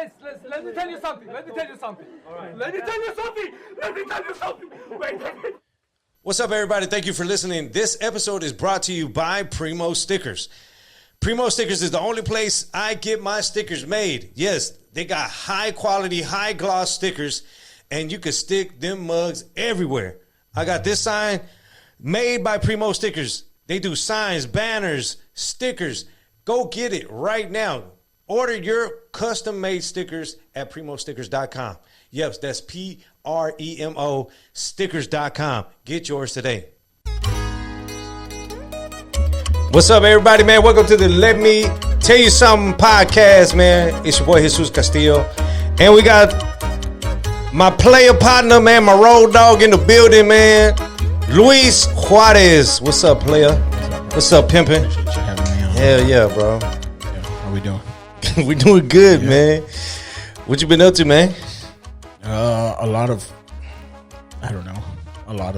let me tell you something. Let me tell you something. All right. Let me tell you something. Wait. What's up, everybody? Thank you for listening. This episode is brought to you by Primo Stickers. Primo Stickers is the only place I get my stickers made. Yes, they got high quality, high gloss stickers, and you can stick them mugs everywhere. I got this sign made by Primo Stickers. They do signs, banners, stickers. Go get it right now. Order your custom-made stickers at primostickers.com. Yes, that's PREMO stickers.com. Get yours today. What's up, everybody, man? Welcome to the Let Me Tell You Something podcast, man. It's your boy, Jesús Castillo. And we got my player partner, man, my road dog in the building, man. Luis Juarez. What's up, player? What's up, pimpin'? Appreciate you having me on. Hell yeah, bro. Yeah, how we doing? We doing good, man. What you been up to, man? A lot of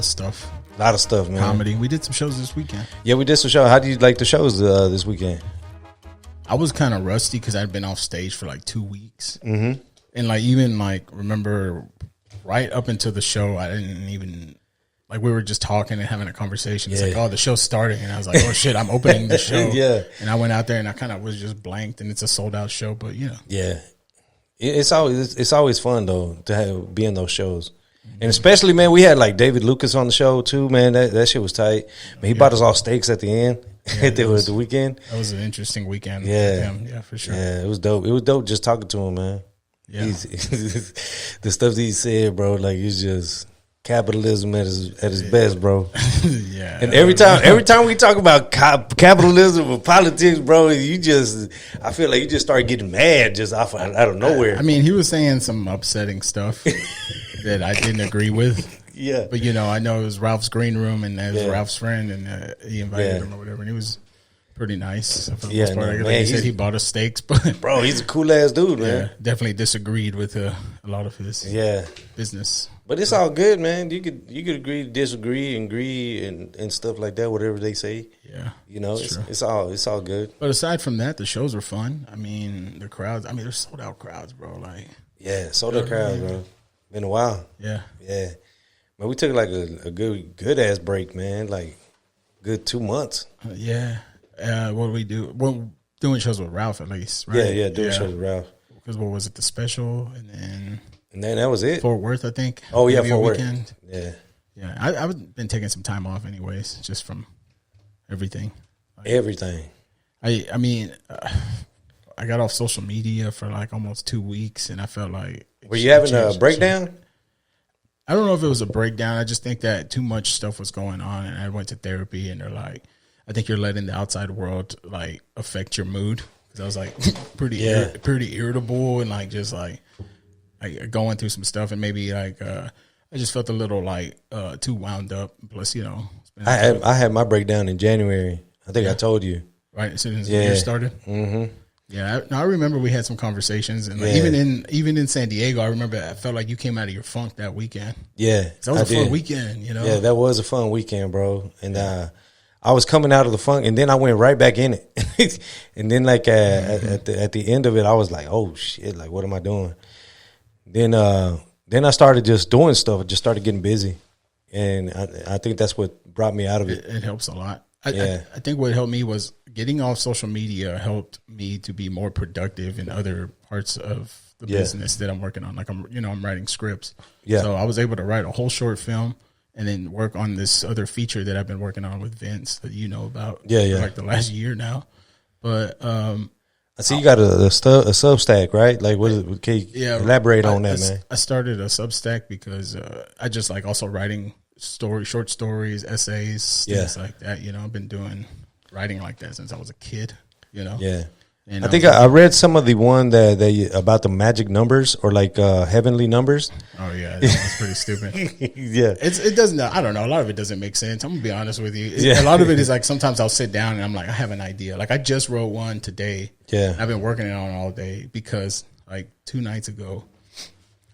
stuff. A lot of stuff, man. Comedy. We did some shows this weekend. Yeah, we did some shows. How do you like the shows this weekend? I was kind of rusty because I'd been off stage for like 2 weeks. Mm-hmm. And like even like remember right up until the show, I didn't even like we were just talking and having a conversation. It's like, oh, the show's starting, and I was like, oh shit, I'm opening the show. Yeah. And I went out there and I kind of was just blanked, and it's a sold out show. But yeah, it's always fun though to be in those shows, and especially, man, we had like David Lucas on the show too, man. That shit was tight. Man, he bought us all steaks at the end. At the weekend. That was an interesting weekend. Yeah, for sure. Yeah, it was dope. It was dope just talking to him, man. Yeah, the stuff that he said, bro, like it's just capitalism at his best, bro. Yeah. And every time we talk about capitalism or politics, bro, I feel like you just start getting mad just out of nowhere. I mean, he was saying some upsetting stuff that I didn't agree with. Yeah. But, I know it was Ralph's green room, and that was Ralph's friend, and he invited him or whatever, and he was pretty nice. For the most part. Like he said, he bought us steaks, but bro, he's a cool ass dude, man. Definitely disagreed with a lot of his business. But it's all good, man. You could agree, disagree, and agree, and stuff like that. Whatever they say, it's all good. But aside from that, the shows were fun. I mean, the crowds. I mean, they're sold out crowds, bro. Like sold out crowds, bro. Been a while. Yeah. Man, we took like a good ass break, man. Like good 2 months. What do we do? Well, doing shows with Ralph at least, right? Yeah, doing shows with Ralph. Because what was it? The special, and then that was it. Fort Worth, I think. Oh yeah, Fort Worth. Weekend. Yeah. I've been taking some time off, anyways, just from everything. Everything. I mean, I got off social media for like almost 2 weeks, and I felt like. Were you having a breakdown? I don't know if it was a breakdown. I just think that too much stuff was going on, and I went to therapy, and they're like, I think you're letting the outside world like affect your mood, because I was like pretty irritable and like just like going through some stuff, and maybe like I just felt a little like too wound up. Plus, I had my breakdown in January. I think I told you. Right, as soon as the year started. Mm-hmm. Yeah, I remember we had some conversations, and like even in San Diego, I remember I felt like you came out of your funk that weekend. Yeah, that was a fun weekend. Yeah, that was a fun weekend, bro. And I was coming out of the funk, and then I went right back in it. And then like at the end of it, I was like, oh shit, like what am I doing? Then I started just doing stuff. I just started getting busy, and I think that's what brought me out of it. It helps a lot. I think what helped me was getting off social media helped me to be more productive in other parts of the business that I'm working on. Like I'm writing scripts. Yeah. So I was able to write a whole short film and then work on this other feature that I've been working on with Vince that you know about. For like the last year now. But I see you got a Substack, right? Like what is it? Can you elaborate on that, man? I started a Substack because I just like also writing short stories, essays, things like that. I've been doing writing like that since I was a kid. Yeah. And I think I read some of the one that they about the magic numbers or like heavenly numbers. Oh yeah, that's pretty stupid. Yeah, it doesn't. I don't know. A lot of it doesn't make sense. I'm gonna be honest with you. A lot of it is like sometimes I'll sit down and I'm like, I have an idea. Like I just wrote one today. Yeah, I've been working on it all day because like 2 nights ago,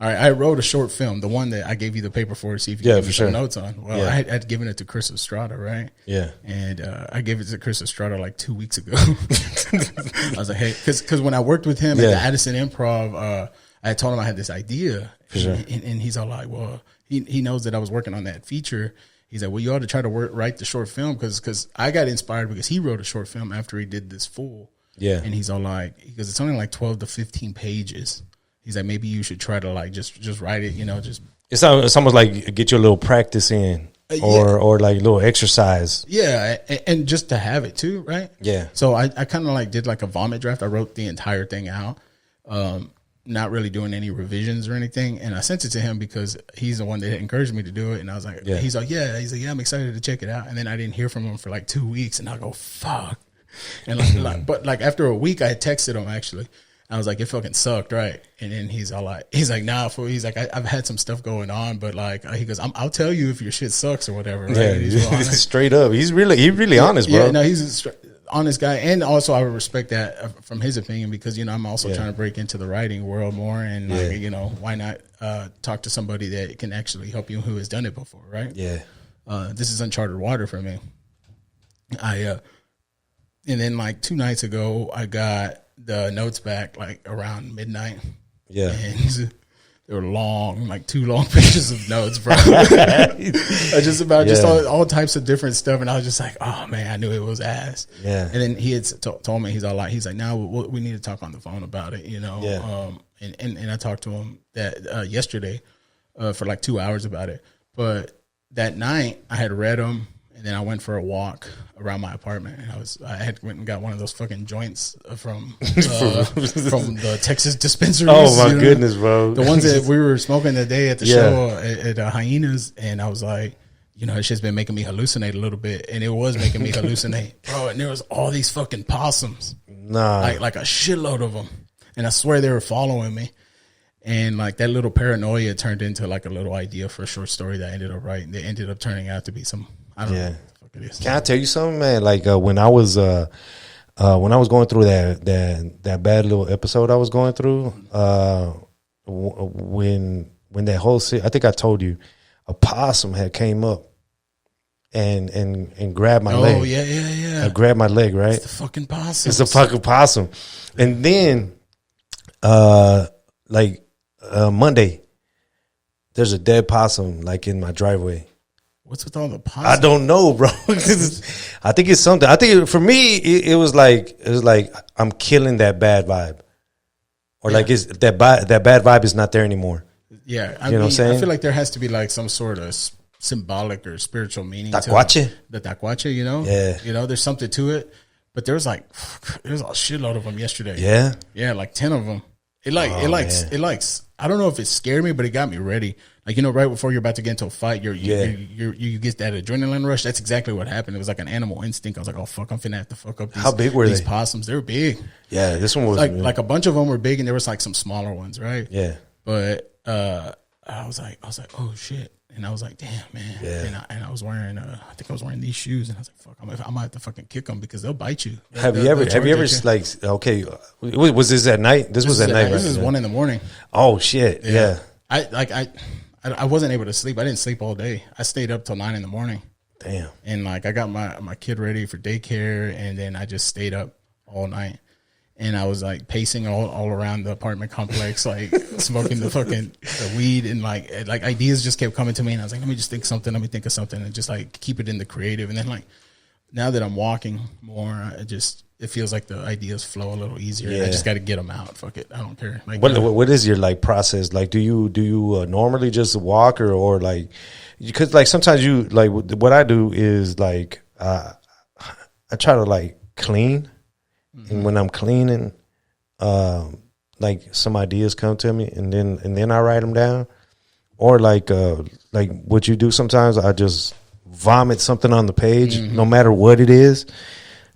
All right, I wrote a short film, the one that I gave you the paper for to see if you could give me some notes on. Well, I had given it to Chris Estrada, right? Yeah. And I gave it to Chris Estrada like 2 weeks ago. I was like, hey, because when I worked with him at the Addison Improv, I told him I had this idea. For sure. And he's all like, well, he knows that I was working on that feature. He's like, well, you ought to try to write the short film because I got inspired because he wrote a short film after he did this full. Yeah. And he's all like, because it's only like 12 to 15 pages. He's like, maybe you should try to like just write it, just. It's almost like get your little practice in or like a little exercise. Yeah. And just to have it too, right? Yeah. So I kind of like did like a vomit draft. I wrote the entire thing out, not really doing any revisions or anything. And I sent it to him because he's the one that encouraged me to do it. And I was like, he's like, yeah, I'm excited to check it out. And then I didn't hear from him for like 2 weeks. And I go, fuck. And but after a week, I had texted him actually. I was like, it fucking sucked, right? And then he's like, nah, fool. He's like, I've had some stuff going on, but like, he goes, I'll tell you if your shit sucks or whatever. Right? Yeah, he's straight up. He's really honest, bro. Yeah, no, he's a honest guy, and also I would respect that from his opinion because I'm also trying to break into the writing world more, and like, why not talk to somebody that can actually help you who has done it before, right? Yeah, this is uncharted water for me. And then like 2 nights ago, I got the notes back like around midnight. Yeah. And they were long, like 2 long pages of notes, bro. just all types of different stuff. And I was just like, oh man, I knew it was ass. Yeah. And then he had told me, he's like, now we need to talk on the phone about it, Yeah. And I talked to him that yesterday for like 2 hours about it. But that night I had read them. And then I went for a walk around my apartment. And I had went and got one of those fucking joints from the Texas dispensaries. Oh my goodness, bro! The ones that we were smoking that day at the show at Hyenas, and I was like, it's just been making me hallucinate a little bit, and it was making me hallucinate, bro. And there was all these fucking possums, like a shitload of them, and I swear they were following me. And like that little paranoia turned into like a little idea for a short story that I ended up writing. They ended up turning out to be some. I don't know what the fuck it is. Can I tell you something, man? Like when I was going through that bad little episode I was going through, when that whole I think I told you, a possum had came up and grabbed my leg. Oh yeah. Grabbed my leg, right? It's the fucking possum. It's a fucking possum. And then Monday, there's a dead possum like in my driveway. What's with all the possums? I don't know, bro. I think it's something. I think for me, it was like I'm killing that bad vibe, or like it's that bad vibe is not there anymore. Yeah, I mean, what I'm saying? I feel like there has to be like some sort of symbolic or spiritual meaning tacuache. To the tacuache. Yeah, there's something to it. But there's a shitload of them yesterday. Yeah, like 10 of them. It likes. I don't know if it scared me, but it got me ready. Like, right before you're about to get into a fight, you get that adrenaline rush. That's exactly what happened. It was like an animal instinct. I was like, oh fuck, I'm finna have to fuck up these. How big were these possums? They were big. Yeah, this one was like a bunch of them were big, and there was like some smaller ones, right? Yeah. But I was like, oh shit. And I was like, damn, man. Yeah. And I was wearing, I think I was wearing these shoes, and I was like, fuck, I might have to fucking kick them because they'll bite you. Have you ever like, okay, was this at night? This was at night, right? This is 1 a.m. Oh shit. Yeah. I wasn't able to sleep. I didn't sleep all day. I stayed up till 9 a.m. Damn. And like, I got my kid ready for daycare, and then I just stayed up all night. And I was like pacing all around the apartment complex, like smoking the weed, and like ideas just kept coming to me. And I was like, let me just think of something, and just like keep it in the creative. And then like now that I'm walking more, it feels like the ideas flow a little easier. Yeah. I just got to get them out. Fuck it, I don't care. Like, what is your like process? Like, do you normally just walk or like, because like sometimes you like what I do is like I try to like clean. And when I'm cleaning, like some ideas come to me, and then I write them down. Or like what you do sometimes, I just vomit something on the page, no matter what it is,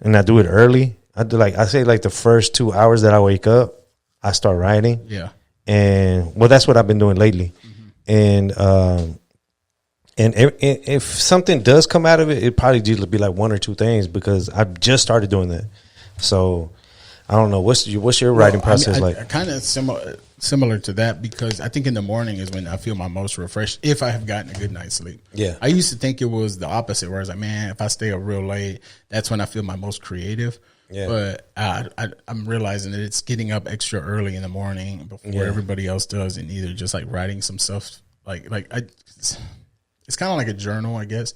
and I do it early. I say the first 2 hours that I wake up, I start writing. Yeah, and that's what I've been doing lately. And if something does come out of it, it probably just be like 1 or 2 things because I've just started doing that. So I don't know what's your writing process like. Kind of similar to that because I think in the morning is when I feel my most refreshed if I have gotten a good night's sleep. Yeah. I used to think it was the opposite where I was like, man, if I stay up real late, that's when I feel my most creative. Yeah. But I'm realizing that it's getting up extra early in the morning before everybody else does and either just like writing some stuff it's kind of like a journal, I guess.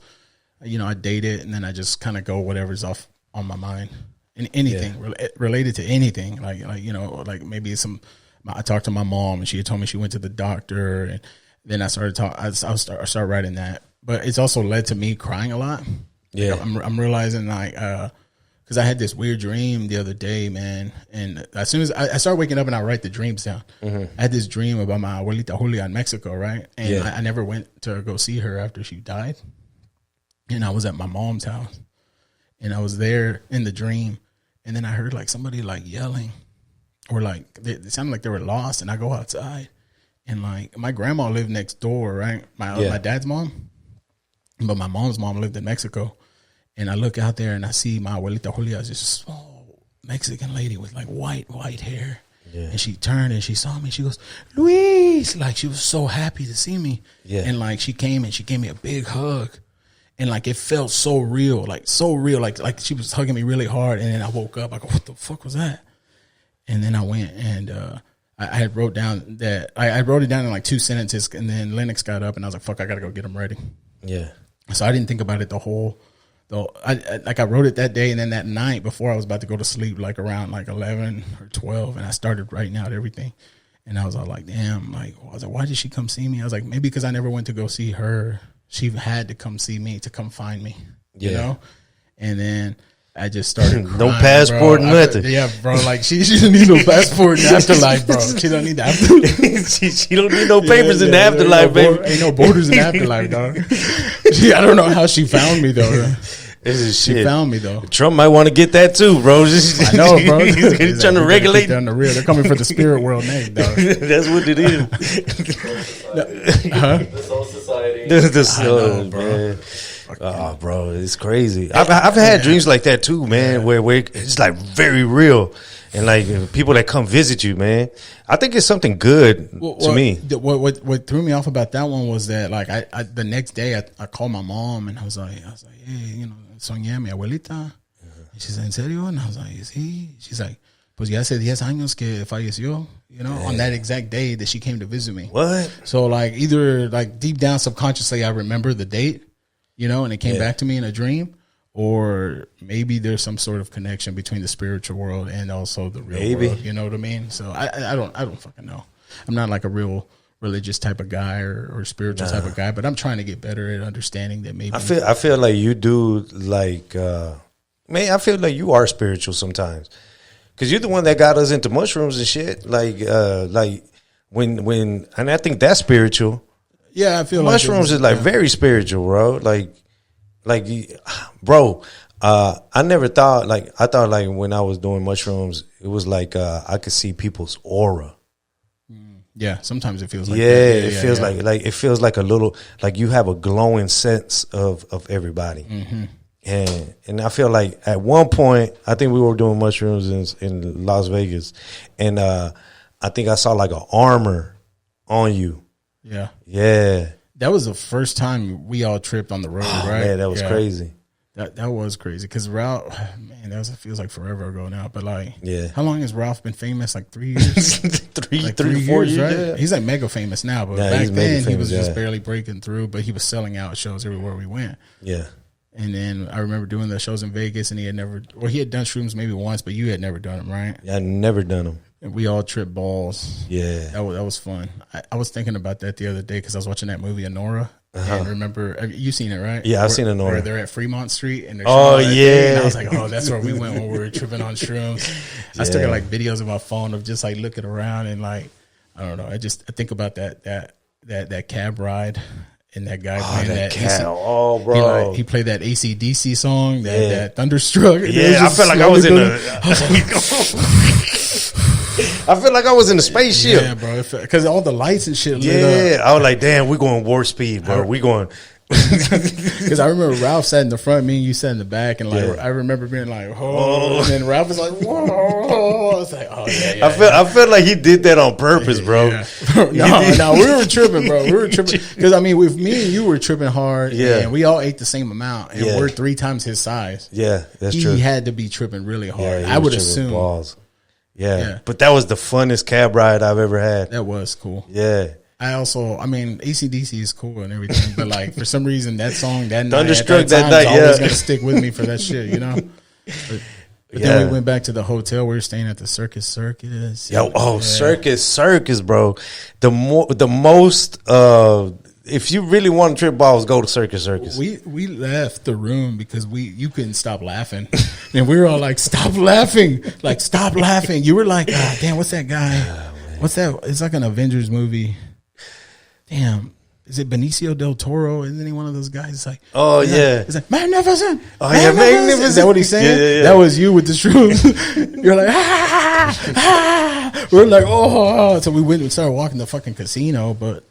You know, I date it and then I just kind of go whatever's off on my mind and anything related to anything. Like, you know, like maybe I talked to my mom and she had told me she went to the doctor and then I started I started writing that, but it's also led to me crying a lot. Yeah. Like I'm realizing like, cause I had this weird dream the other day, man. And as soon as I started waking up and I write the dreams down, I had this dream about my abuelita Julia in Mexico. Right. And I never went to go see her after she died. And I was at my mom's house and I was there in the dream. And then I heard like somebody like yelling or like it sounded like they were lost. And I go outside and like my grandma lived next door, right? My dad's mom, but my mom's mom lived in Mexico. And I look out there and I see my abuelita Julia, this small Mexican lady with like white hair. Yeah. And she turned and she saw me. She goes, Luis, like she was so happy to see me. Yeah. And like she came and she gave me a big hug. And like it felt so real, like she was hugging me really hard. And then I woke up, I go, what the fuck was that? And then I went and I had wrote down that I wrote it down in like 2 sentences. And then Lennox got up and I was like, fuck, I gotta go get him ready. Yeah. So I didn't think about it I wrote it that day and then that night before I was about to go to sleep, like around like 11 or 12, and I started writing out everything. And I was all like, damn, like, I was like, why did she come see me? I was like, maybe because I never went to go see her. She had to come see me to come find me, you know? And then I just started crying, no passport, nothing. Yeah, bro. Like she doesn't need no passport in the afterlife, bro. She don't need the afterlife. she don't need no papers in the afterlife, baby. Ain't no borders in the afterlife, dog. I don't know how she found me though. She found me though. Trump might want to get that too, bro. I know, bro. He's trying to regulate down the real. They're coming for the spirit world name, dog. That's what it is. The soul society. The soul, bro. Oh, bro, it's crazy. I've had dreams like that too, man. Where it's like very real, and like people that come visit you, man. I think it's something good to me. What threw me off about that one was that like I the next day I called my mom and I was like, hey, you know, soñé a mi abuelita. And she said, ¿en serio? And I was like, sí. She's like, pues ya hace 10 años que falleció. You know, on that exact day that she came to visit me. What? So like either like deep down subconsciously I remember the date, you know, and it came back to me in a dream, or maybe there's some sort of connection between the spiritual world and also the real world. You know what I mean? So I don't fucking know. I'm not like a real religious type of guy or spiritual type of guy, but I'm trying to get better at understanding that maybe I feel like you do like man, I feel like you are spiritual sometimes. Cause you're the one that got us into mushrooms and shit. Like when and I think that's spiritual. Yeah, I feel mushrooms is like very spiritual, bro. Like, bro, I never thought I thought like when I was doing mushrooms, it was like I could see people's aura. Yeah, sometimes it feels like it feels like it feels like a little like you have a glowing sense of everybody. Mm-hmm. And I feel like at one point I think we were doing mushrooms in Las Vegas, and I think I saw like an armor on you. Yeah. Yeah. That was the first time we all tripped on the road, right? Man, that was crazy. That was crazy because Ralph, man, feels like forever ago now. But like, yeah, how long has Ralph been famous? Like 3 years, three, 4 years, right? Yeah. He's like mega famous now, but back then he was just barely breaking through. But he was selling out shows everywhere we went. Yeah. And then I remember doing the shows in Vegas, and he had done shrooms maybe once, but you had never done them, right? Yeah, I'd never done them. And we all tripped balls. Yeah. That was fun. I was thinking about that the other day because I was watching that movie, Anora. And remember, you've seen it, right? Yeah, I've seen Anora. They're at Fremont Street. And yeah. And I was like, oh, that's where we went when we were tripping on shrooms. I still got like videos on my phone of just like looking around and like, I don't know. I think about that cab ride. And that guy playing that cab. Bro. He played that AC/DC song, that Thunderstruck. Yeah, I felt like I was in I feel like I was in a spaceship. Yeah, bro. Because all the lights and shit. Yeah, I was like, damn, we're going warp speed, bro. We going Because I remember Ralph sat in the front, me and you sat in the back, and like I remember being like, "Oh," and then Ralph was like, "Whoa!" I was like, "Oh yeah." I felt like he did that on purpose, bro. Yeah. No, we were tripping, bro. We were tripping because I mean, with me and you were tripping hard, and we all ate the same amount, and we're 3 times his size. Yeah, that's true. He had to be tripping really hard. Yeah, I would assume. Balls. Yeah, but that was the funnest cab ride I've ever had. That was cool. Yeah. I mean, AC/DC is cool and everything, but like for some reason that song that night, Thunderstruck that night, always gonna stick with me for that shit, you know. But then we went back to the hotel. We were staying at the Circus. Circus, bro. The most. If you really want to trip balls, go to Circus. We left the room because you couldn't stop laughing, and we were all like, "Stop laughing! Like, stop laughing!" You were like, "Ah, damn, what's that guy? What's that? It's like an Avengers movie." Damn, is it Benicio del Toro? Isn't he one of those guys? It's like, it's like magnificent. Oh yeah, magnificent. Is that what he's saying? Yeah. That was you with the shrooms. You're like, we're like, oh. So we started walking the fucking casino, but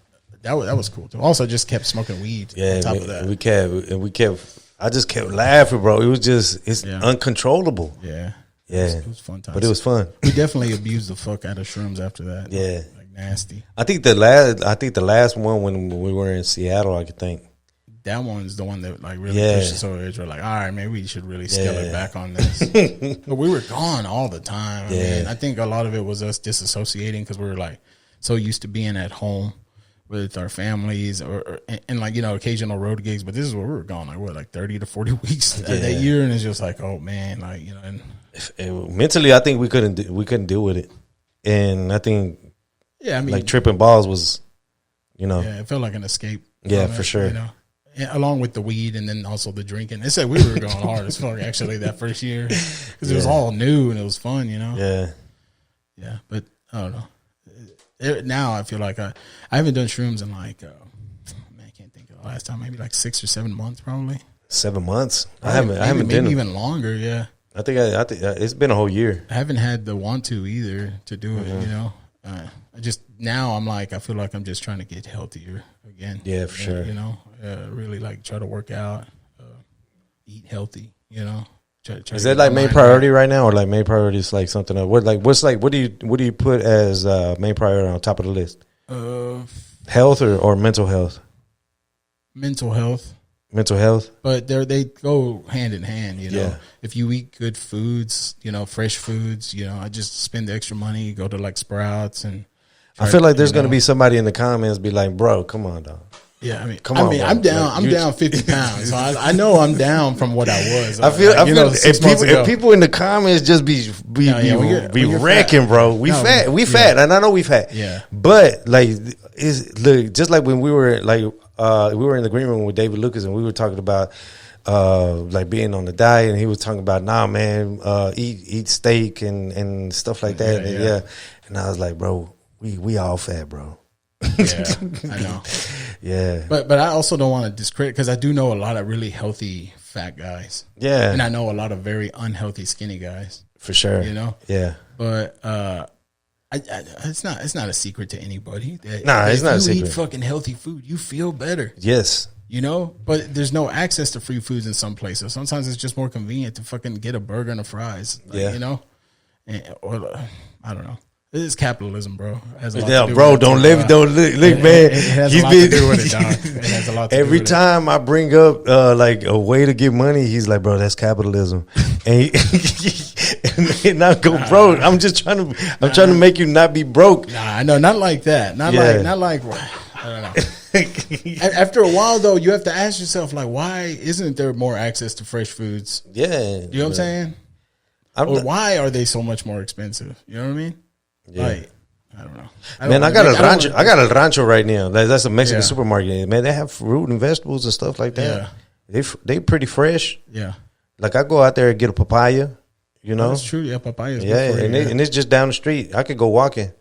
that was cool too. Also, just kept smoking weed. Yeah, on top of that, we kept. I just kept laughing, bro. It was just uncontrollable. Yeah. Yeah, it was fun time. But it was fun. We definitely abused the fuck out of shrooms after that. Yeah, like nasty. I think the last one when we were in Seattle, I could think that one's the one that like really pushed us over the edge. We're like, all right, maybe we should really scale it back on this. But we were gone all the time. I mean, I think a lot of it was us disassociating because we were like so used to being at home with our families and like, you know, occasional road gigs. But this is where we were gone like 30 to 40 weeks that year, and it's just like, oh man, like, you know. And mentally, I think we couldn't deal with it, and I think I mean, like tripping balls was, you know, it felt like an escape. Yeah, for sure. You know, along with the weed and then also the drinking. It said we were going hard as fuck actually that first year because it was all new and it was fun. You know. Yeah, but I don't know. Now I feel like I haven't done shrooms in like man, I can't think of the last time. Maybe like 6 or 7 months, probably. 7 months. I haven't done maybe even longer. Yeah. I think it's been a whole year. I haven't had the want to either to do it. You know, I just now I'm like I feel like I'm just trying to get healthier again. Yeah, for sure. You know, really like try to work out, eat healthy. You know, try is that like main priority right now, or like main priority is like something else? What do you put as main priority on top of the list? Health or mental health? Mental health. Mental health, but they go hand in hand. You know, if you eat good foods, you know, fresh foods. You know, I just spend the extra money, go to like Sprouts, and I feel like there's going to be somebody in the comments be like, "Bro, come on, dog." Yeah, I mean, I'm down. I'm down 50 pounds, so I know I'm down from what I was. I feel if people in the comments just be wrecking, bro. We fat, and I know we fat. Yeah, but like, look, just like when we were like. We were in the green room with David Lucas, and we were talking about like being on the diet, and he was talking about, nah, man, eat steak and stuff like that. And I was like, bro, we all fat, bro. Yeah, I know. Yeah, but I also don't want to discredit because I do know a lot of really healthy fat guys. Yeah, and I know a lot of very unhealthy skinny guys. For sure, you know. Yeah, but it's not a secret to anybody. Nah, it's not a secret. You eat fucking healthy food, you feel better. Yes. You know, but there's no access to free foods in some places. Sometimes it's just more convenient to fucking get a burger and a fries. Like, you know, or I don't know. This is capitalism, bro. Bro, don't man. It has a lot to do with it, dog. It has a lot to every do with time I bring up like a way to get money, he's like, bro, that's capitalism. And and I go, bro, I'm trying to make you not be broke. Nah, no, not like that. Not like I don't know. After a while, though, you have to ask yourself, like, why isn't there more access to fresh foods? Yeah, you know what I'm saying? Or why are they so much more expensive? You know what I mean? Yeah. Like, I don't know. I got a rancho right now. That's a Mexican supermarket. Man, they have fruit and vegetables and stuff like that. Yeah. They pretty fresh. Yeah. Like I go out there and get a papaya. You know, that's true. Yeah, papaya. And it's just down the street. I could go walking.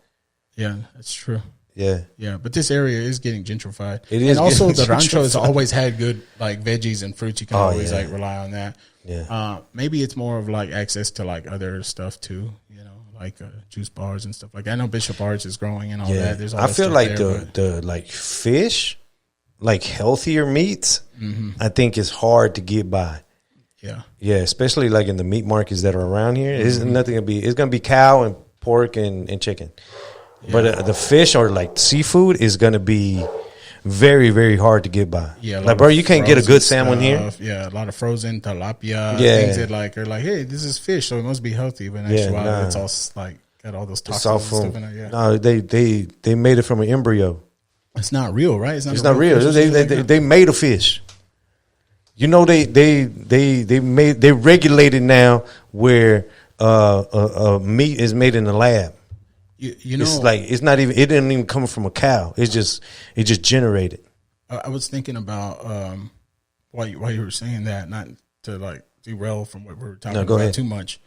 Yeah, that's true. Yeah, yeah, but this area is getting gentrified. It is, and also the rancho has always had good like veggies and fruits. You can always like rely on that. Yeah, maybe it's more of like access to like other stuff too. You know, like juice bars and stuff like. I know Bishop Arts is growing and all that. There's all I feel like the like fish like healthier meats, I think it's hard to get by. Yeah, especially like in the meat markets that are around here. It's nothing gonna be. It's gonna be cow and pork and chicken, but the fish or like seafood is gonna be very, very hard to get by. Yeah, like bro, you can't get a good salmon here. Yeah, a lot of frozen tilapia. Things that like are like, hey, this is fish, so it must be healthy. But actually, it's all like got all those toxins and stuff in it. Yeah. No, they made it from an embryo. It's not real, right? It's not real. They made a fish. You know, they regulated now where meat is made in the lab. You know, it's like it didn't even come from a cow. It just generated. I was thinking about while you were saying that, not to like derail from what we were talking about too much,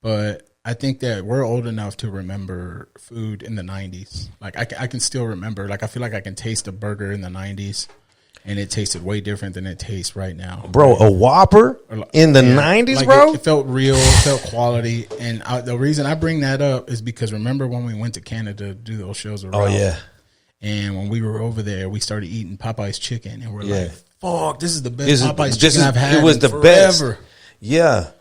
but I think that we're old enough to remember food in the 90s. Like I can still remember. Like I feel like I can taste a burger in the 90s. And it tasted way different than it tastes right now. Bro, a Whopper in the 90s, like bro? It felt real. It felt quality. And the reason I bring that up is because remember when we went to Canada to do those shows with Ralph? Oh, yeah. And when we were over there, we started eating Popeye's chicken. And we're like, fuck, this is the best Popeye's chicken I've had. It was the best. Yeah.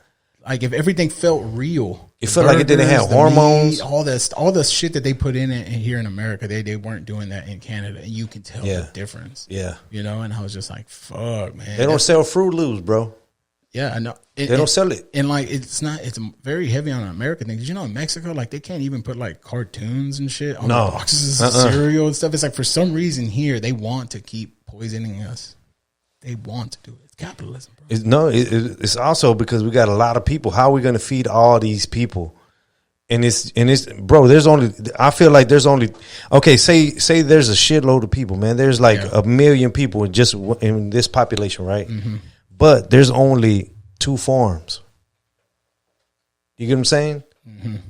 Like if everything felt real. It felt like it didn't have hormones. Meat, all the shit that they put in it here in America, they weren't doing that in Canada, and you can tell the difference. Yeah, you know. And I was just like, "Fuck, man!" They don't sell Fruit Loops, bro. Yeah, I know. They don't sell it, and like it's very heavy on American things. You know, in Mexico, like they can't even put like cartoons and shit on the boxes of cereal and stuff. It's like for some reason here they want to keep poisoning us. They want to do it. It's capitalism, bro. It's also because we got a lot of people. How are we going to feed all these people? And it's bro. I feel like there's only say there's a shitload of people, man. There's like 1 million people in this population, right? But there's only 2 farms. You get what I'm saying?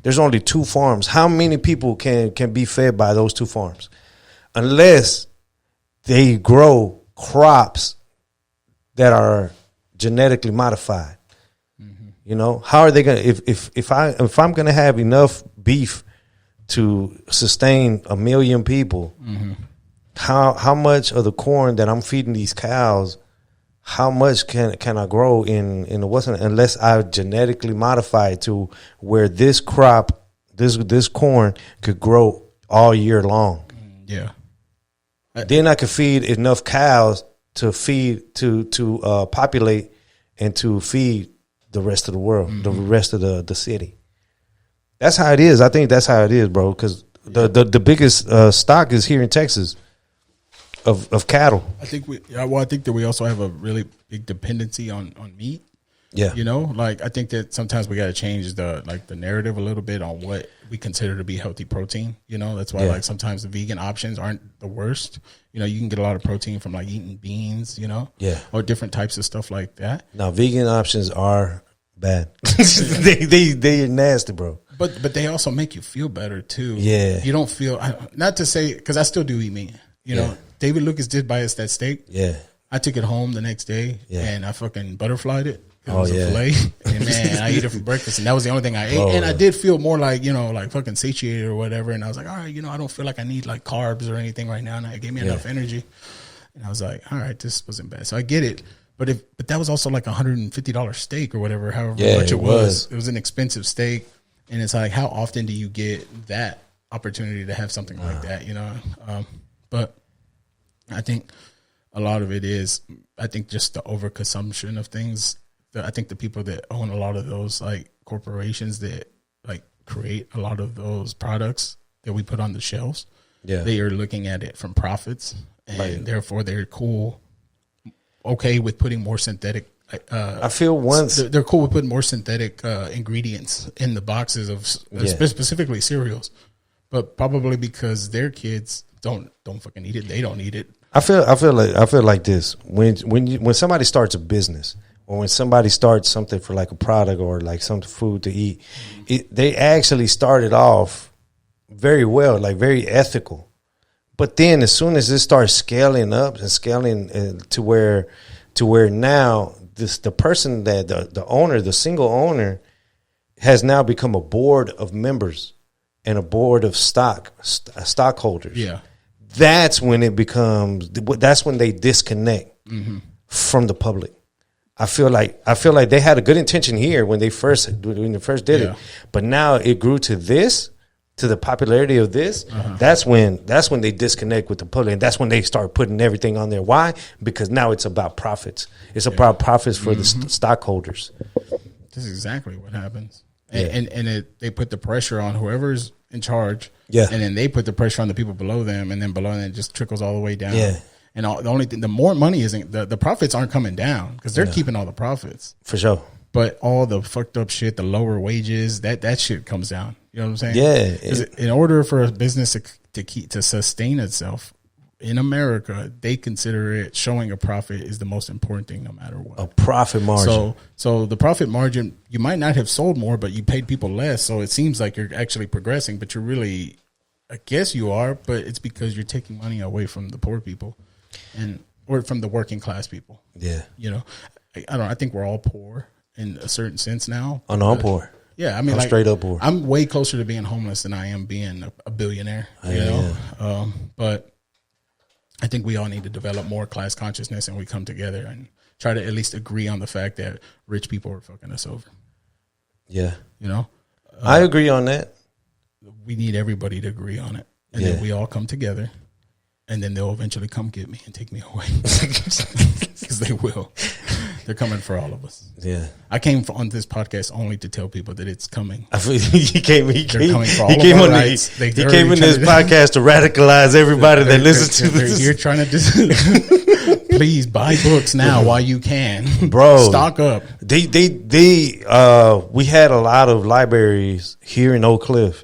There's only 2 farms. How many people can be fed by those 2 farms? Unless they grow crops that are genetically modified. You know, how are they gonna if I'm gonna have enough beef to sustain 1 million people, how much of the corn that I'm feeding these cows, how much can I grow in the Western unless I genetically modify it to where this crop, this corn could grow all year long. Yeah. Then I could feed enough cows to populate and to feed the rest of the world, the rest of the city. That's how it is. I think that's how it is, bro. Because the biggest stock is here in Texas of cattle. I think that we also have a really big dependency on meat. Yeah, you know, like I think that sometimes we got to change the narrative a little bit on what we consider to be healthy protein. You know, that's why like sometimes the vegan options aren't the worst. You know, you can get a lot of protein from like eating beans, you know, or different types of stuff like that. Now, vegan options are bad. They're nasty, bro. But they also make you feel better too. Yeah, you don't feel not to say because I still do eat meat. You know, David Lucas did buy us that steak. Yeah, I took it home the next day and I fucking butterflied it. It was a filet, and man, I eat it for breakfast, and that was the only thing I ate. And I did feel more like, you know, like fucking satiated or whatever. And I was like, all right, you know, I don't feel like I need like carbs or anything right now, and it gave me enough energy. And I was like, all right, this wasn't bad. So I get it, but that was also like $150 steak or whatever, however much it was. It was an expensive steak, and it's like, how often do you get that opportunity to have something like that? You know, but I think a lot of it is, I think just the overconsumption of things. I think the people that own a lot of those like corporations that like create a lot of those products that we put on the shelves, they are looking at it from profits, and therefore they're okay with putting more synthetic. I feel they're cool with putting more synthetic ingredients in the boxes of specifically cereals, but probably because their kids don't fucking eat it, they don't eat it. I feel like this when somebody starts a business. Or when somebody starts something for like a product or like some food to eat, they actually started off very well, like very ethical. But then as soon as it starts scaling up and scaling to where now the person that the owner, the single owner, has now become a board of members and a board of stockholders. Yeah. that's when it becomes. That's when they disconnect from the public. I feel like they had a good intention here when they first did it, but now it grew to this, to the popularity of this. That's when they disconnect with the public, and that's when they start putting everything on there. Why? Because now it's about profits. It's about profits for the stockholders. This is exactly what happens, and they put the pressure on whoever's in charge, and then they put the pressure on the people below them, and then below them it just trickles all the way down. And the only thing, the more money isn't, the profits aren't coming down because they're keeping all the profits. For sure. But all the fucked up shit, the lower wages, that shit comes down. You know what I'm saying? Yeah. In order for a business to sustain itself in America, they consider it showing a profit is the most important thing no matter what. A profit margin. So the profit margin, you might not have sold more, but you paid people less. So it seems like you're actually progressing, but you're really, I guess you are, but it's because you're taking money away from the poor people. Or from the working class people. Yeah. You know, I think we're all poor in a certain sense now. Oh, no, I'm poor. Yeah. I mean, I'm straight up poor. I'm way closer to being homeless than I am being a billionaire, you know? But I think we all need to develop more class consciousness, and we come together and try to at least agree on the fact that rich people are fucking us over. Yeah. You know? I agree on that. We need everybody to agree on it. And then we all come together. And then they'll eventually come get me and take me away. Because they will. They're coming for all of us. Yeah. I came on this podcast only to tell people that it's coming. He came in this podcast to radicalize everybody that listens to this. You're trying to please buy books now while you can. Bro. Stock up. We had a lot of libraries here in Oak Cliff.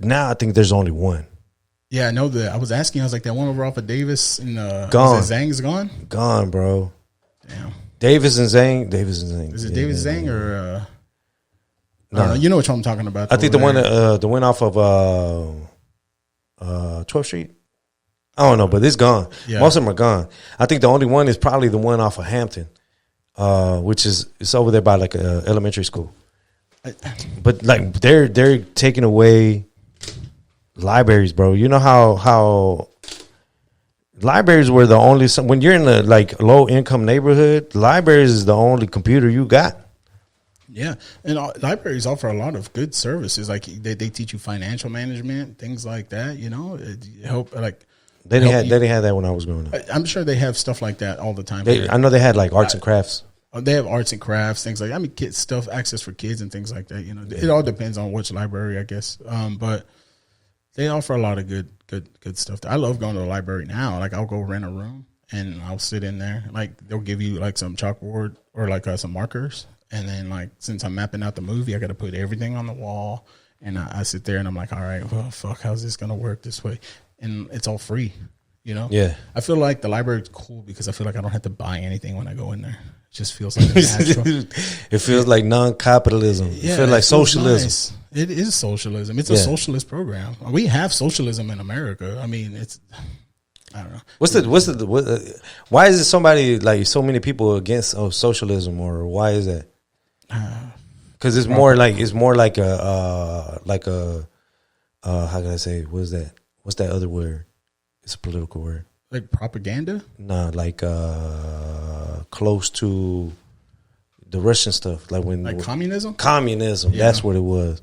Now I think there's only one. Yeah, I know that. I was asking. I was like, that one over off of Davis and gone. Zhang's gone. Gone, bro. Damn. Davis and Zhang. Is it Davis Zhang or? No, you know what I'm talking about. I think the one off of 12th Street. I don't know, but it's gone. Yeah. Most of them are gone. I think the only one is probably the one off of Hampton, which it's over there by like a elementary school. But like they're taking away libraries, bro. You know how libraries were the only, when you're in a like low income neighborhood, libraries is the only computer you got. Yeah, and libraries offer a lot of good services. Like they teach you financial management, things like that. You know, help like they didn't have that when I was growing up. I'm sure they have stuff like that all the time. I know they had like arts and crafts. They have arts and crafts, things like that. I mean, kids stuff, access for kids and things like that. You know, it all depends on which library, I guess. But they offer a lot of good stuff. I love going to the library now. Like I'll go rent a room and I'll sit in there. Like they'll give you like some chalkboard or like some markers. And then like, since I'm mapping out the movie, I got to put everything on the wall. And I sit there and I'm like, all right, well, fuck, how's this going to work this way? And it's all free, you know? Yeah. I feel like the library is cool because I feel like I don't have to buy anything when I go in there. It just feels like natural. It feels like non-capitalism. Yeah, it feels like socialism. Nice. It is socialism. It's a socialist program. We have socialism in America. I mean, I don't know. Why is it somebody like so many people against socialism, or why is that? Because it's more like a how can I say, what's that other word? It's a political word. Like propaganda? No, like close to the Russian stuff. Like communism? Communism. Yeah. That's what it was.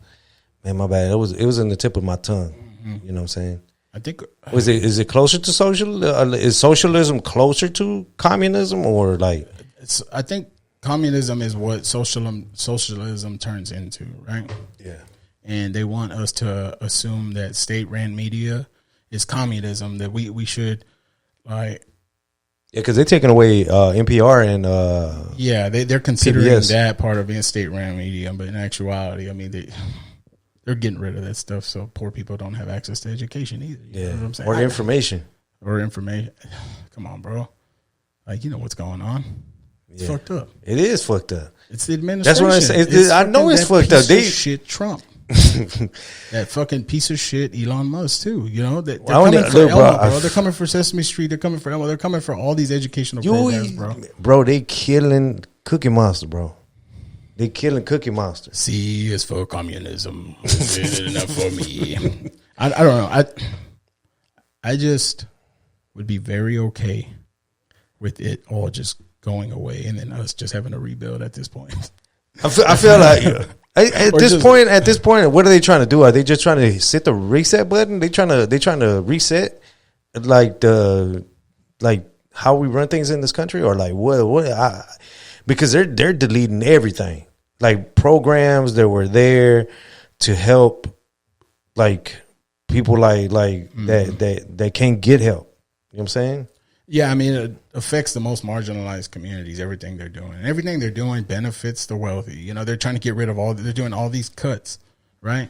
Man, my bad. It was in the tip of my tongue. Mm-hmm. You know what I'm saying? I think is it closer to socialism? Is socialism closer to communism, or like? I think communism is what socialism turns into, right? Yeah. And they want us to assume that state-ran media is communism. That we should like. Yeah, because they're taking away NPR and they're considering PBS. that part of being state-ran media, but in actuality, I mean they're getting rid of that stuff, so poor people don't have access to education either. You know what I'm saying? Or information. Come on, bro. Like, you know what's going on. It's fucked up. It is fucked up. It's the administration. That's what I say. I know it's fucked up. Shit, Trump. That fucking piece of shit, Elon Musk too. You know that they're coming for Elmo, bro. They're coming for Sesame Street. They're coming for Elmo. They're coming for all these educational programs, bro. Bro, they killing Cookie Monster, bro. They killing Cookie Monster. C is for communism. Is it enough for me? I don't know. I just would be very okay with it all just going away and then us just having to rebuild at this point. I feel like at this point, what are they trying to do? Are they just trying to hit the reset button? They trying to reset like how we run things in this country, or like what? Because they're deleting everything, like programs that were there to help, like people like that can't get help. You know what I'm saying? Yeah, I mean, it affects the most marginalized communities, everything they're doing. And everything they're doing benefits the wealthy. You know, they're trying to get rid of they're doing all these cuts, right?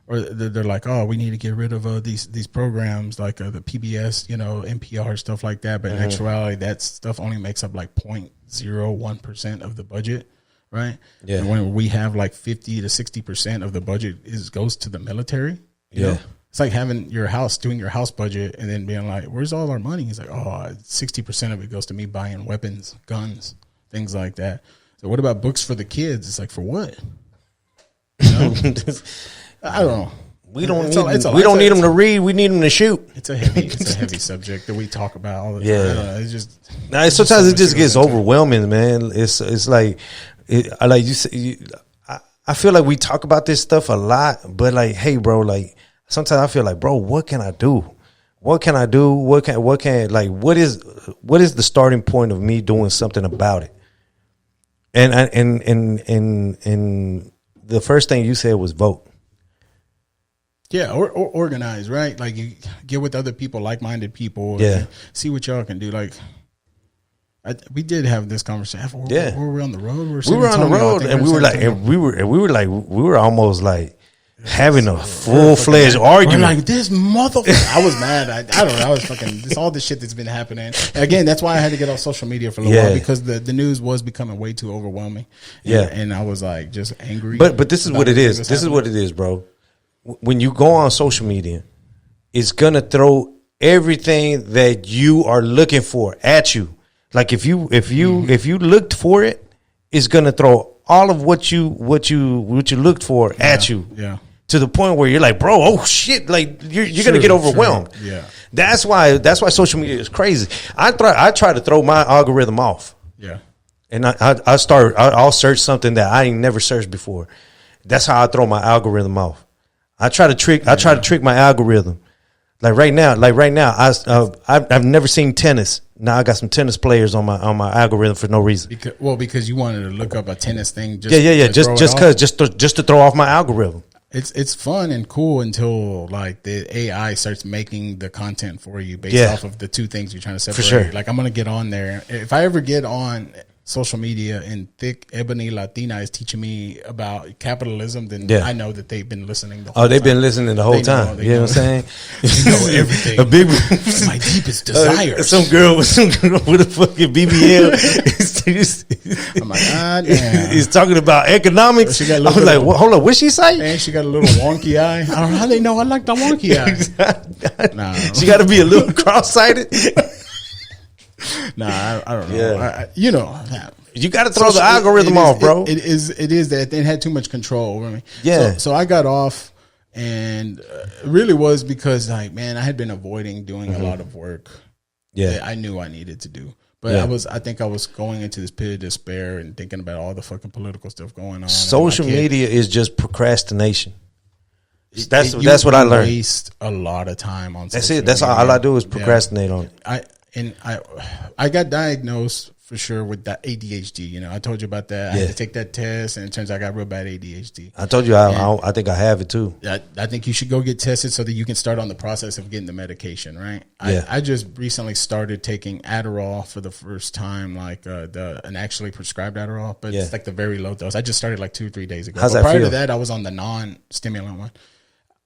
Or they're like, oh, we need to get rid of these programs like the PBS, you know, NPR, stuff like that. But in actuality, that stuff only makes up like 0.01% of the budget, right? Yeah. And when we have like 50 to 60% of the budget goes to the military, you know? It's like doing your house budget and then being like, where's all our money? He's like, 60% of it goes to me buying weapons, guns, things like that. So what about books for the kids? It's like, for what? You know? I don't know. We don't need them to read. We need them to shoot. It's a heavy subject that we talk about all the time. I don't know. It's just sometimes it just gets overwhelming, man. It's like like you say. I feel like we talk about this stuff a lot, but like, hey, bro, like. Sometimes I feel like, bro, what can I do? What can I do? What is the starting point of me doing something about it? And the first thing you said was vote. Yeah, or organize, right? Like you get with other people, like-minded people. Yeah, see what y'all can do. Like we did have this conversation. Were we on the road? We were on the road, and we were almost like. Having a full-fledged argument. Like, this motherfucker. I was mad. I don't know. I was fucking, all this shit that's been happening. Again, that's why I had to get off social media for a little while, because the news was becoming way too overwhelming. And I was like, just angry. But this is what it is. This is what it is, bro. When you go on social media, it's going to throw everything that you are looking for at you. Like if you looked for it, it's going to throw all of what you looked for at you. Yeah. To the point where you're like, bro, oh shit, like you're gonna get overwhelmed. Sure. Yeah, that's why social media is crazy. I try to throw my algorithm off. Yeah, and I'll search something that I ain't never searched before. That's how I throw my algorithm off. I try to trick my algorithm. Like right now, I've never seen tennis. Now I got some tennis players on my algorithm for no reason. Because you wanted to look up a tennis thing. Just to throw off my algorithm. It's fun and cool until like the AI starts making the content for you based off of the two things you're trying to separate. For sure. Like I'm gonna get on there. If I ever get on social media and thick ebony Latina is teaching me about capitalism, then I know that they've been listening the whole time. They've been listening the whole time. You know what I'm saying? They know everything. A big my deepest desires. Some girl with a fucking BBL. I'm like, damn. He's talking about economics. I was like, hold on, what's she say? And she got a little wonky eye. I don't know how they know I like the wonky eye. Nah, she got to be a little cross-sighted. Nah, I don't know. Yeah. You got to throw the algorithm off, bro. It is that it had too much control over me. Yeah. So I got off, and it really was because, like, man, I had been avoiding doing a lot of work that I knew I needed to do. But I think I was going into this pit of despair and thinking about all the fucking political stuff going on. Social media is just procrastination. That's what I learned. Waste a lot of time on. That's it. That's all I do is procrastinate on it. I got diagnosed for sure with that ADHD. You know, I told you about that. I had to take that test, and it turns out I got real bad ADHD. I told you I think I have it too. I think you should go get tested so that you can start on the process of getting the medication. Right? I just recently started taking Adderall for the first time, like an actually prescribed Adderall, but it's like the very low dose. I just started like 2 or 3 days ago. How's that prior feel? to that, I was on the non-stimulant one.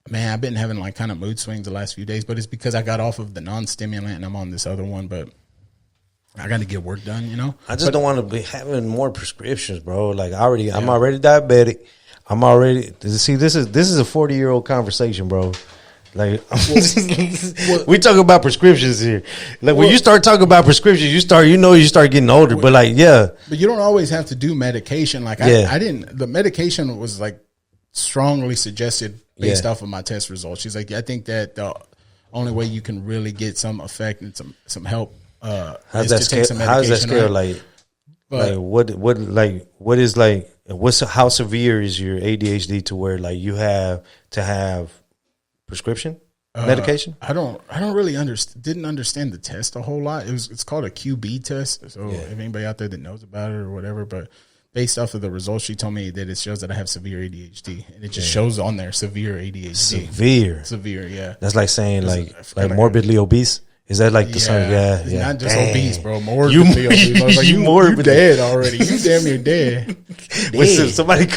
Man, I've been having like kind of mood swings the last few days, but it's because I got off of the non-stimulant and I'm on this other one, but I got to get work done, you know? I just don't want to be having more prescriptions, bro. Like I'm already diabetic. See, this is a 40-year-old conversation, bro. Like we talk about prescriptions here. Like when you start talking about prescriptions, you start getting older, but like, But you don't always have to do medication. Like the medication was like strongly suggested based off of my test results. She's like, I think that the only way you can really get some effect and some help how's that scale? How's that scale? Right? How severe is your ADHD to where like you have to have prescription medication? I don't really didn't understand the test a whole lot. It's called a QB test. So if anybody out there that knows about it or whatever, but based off of the results, she told me that it shows that I have severe ADHD, and it just shows on there severe ADHD. Severe, yeah. That's like saying like morbidly obese. Is that like the song? Yeah, it's not just obese, bro. Morbidly obese. I was like, you dead already. You damn near dead. Somebody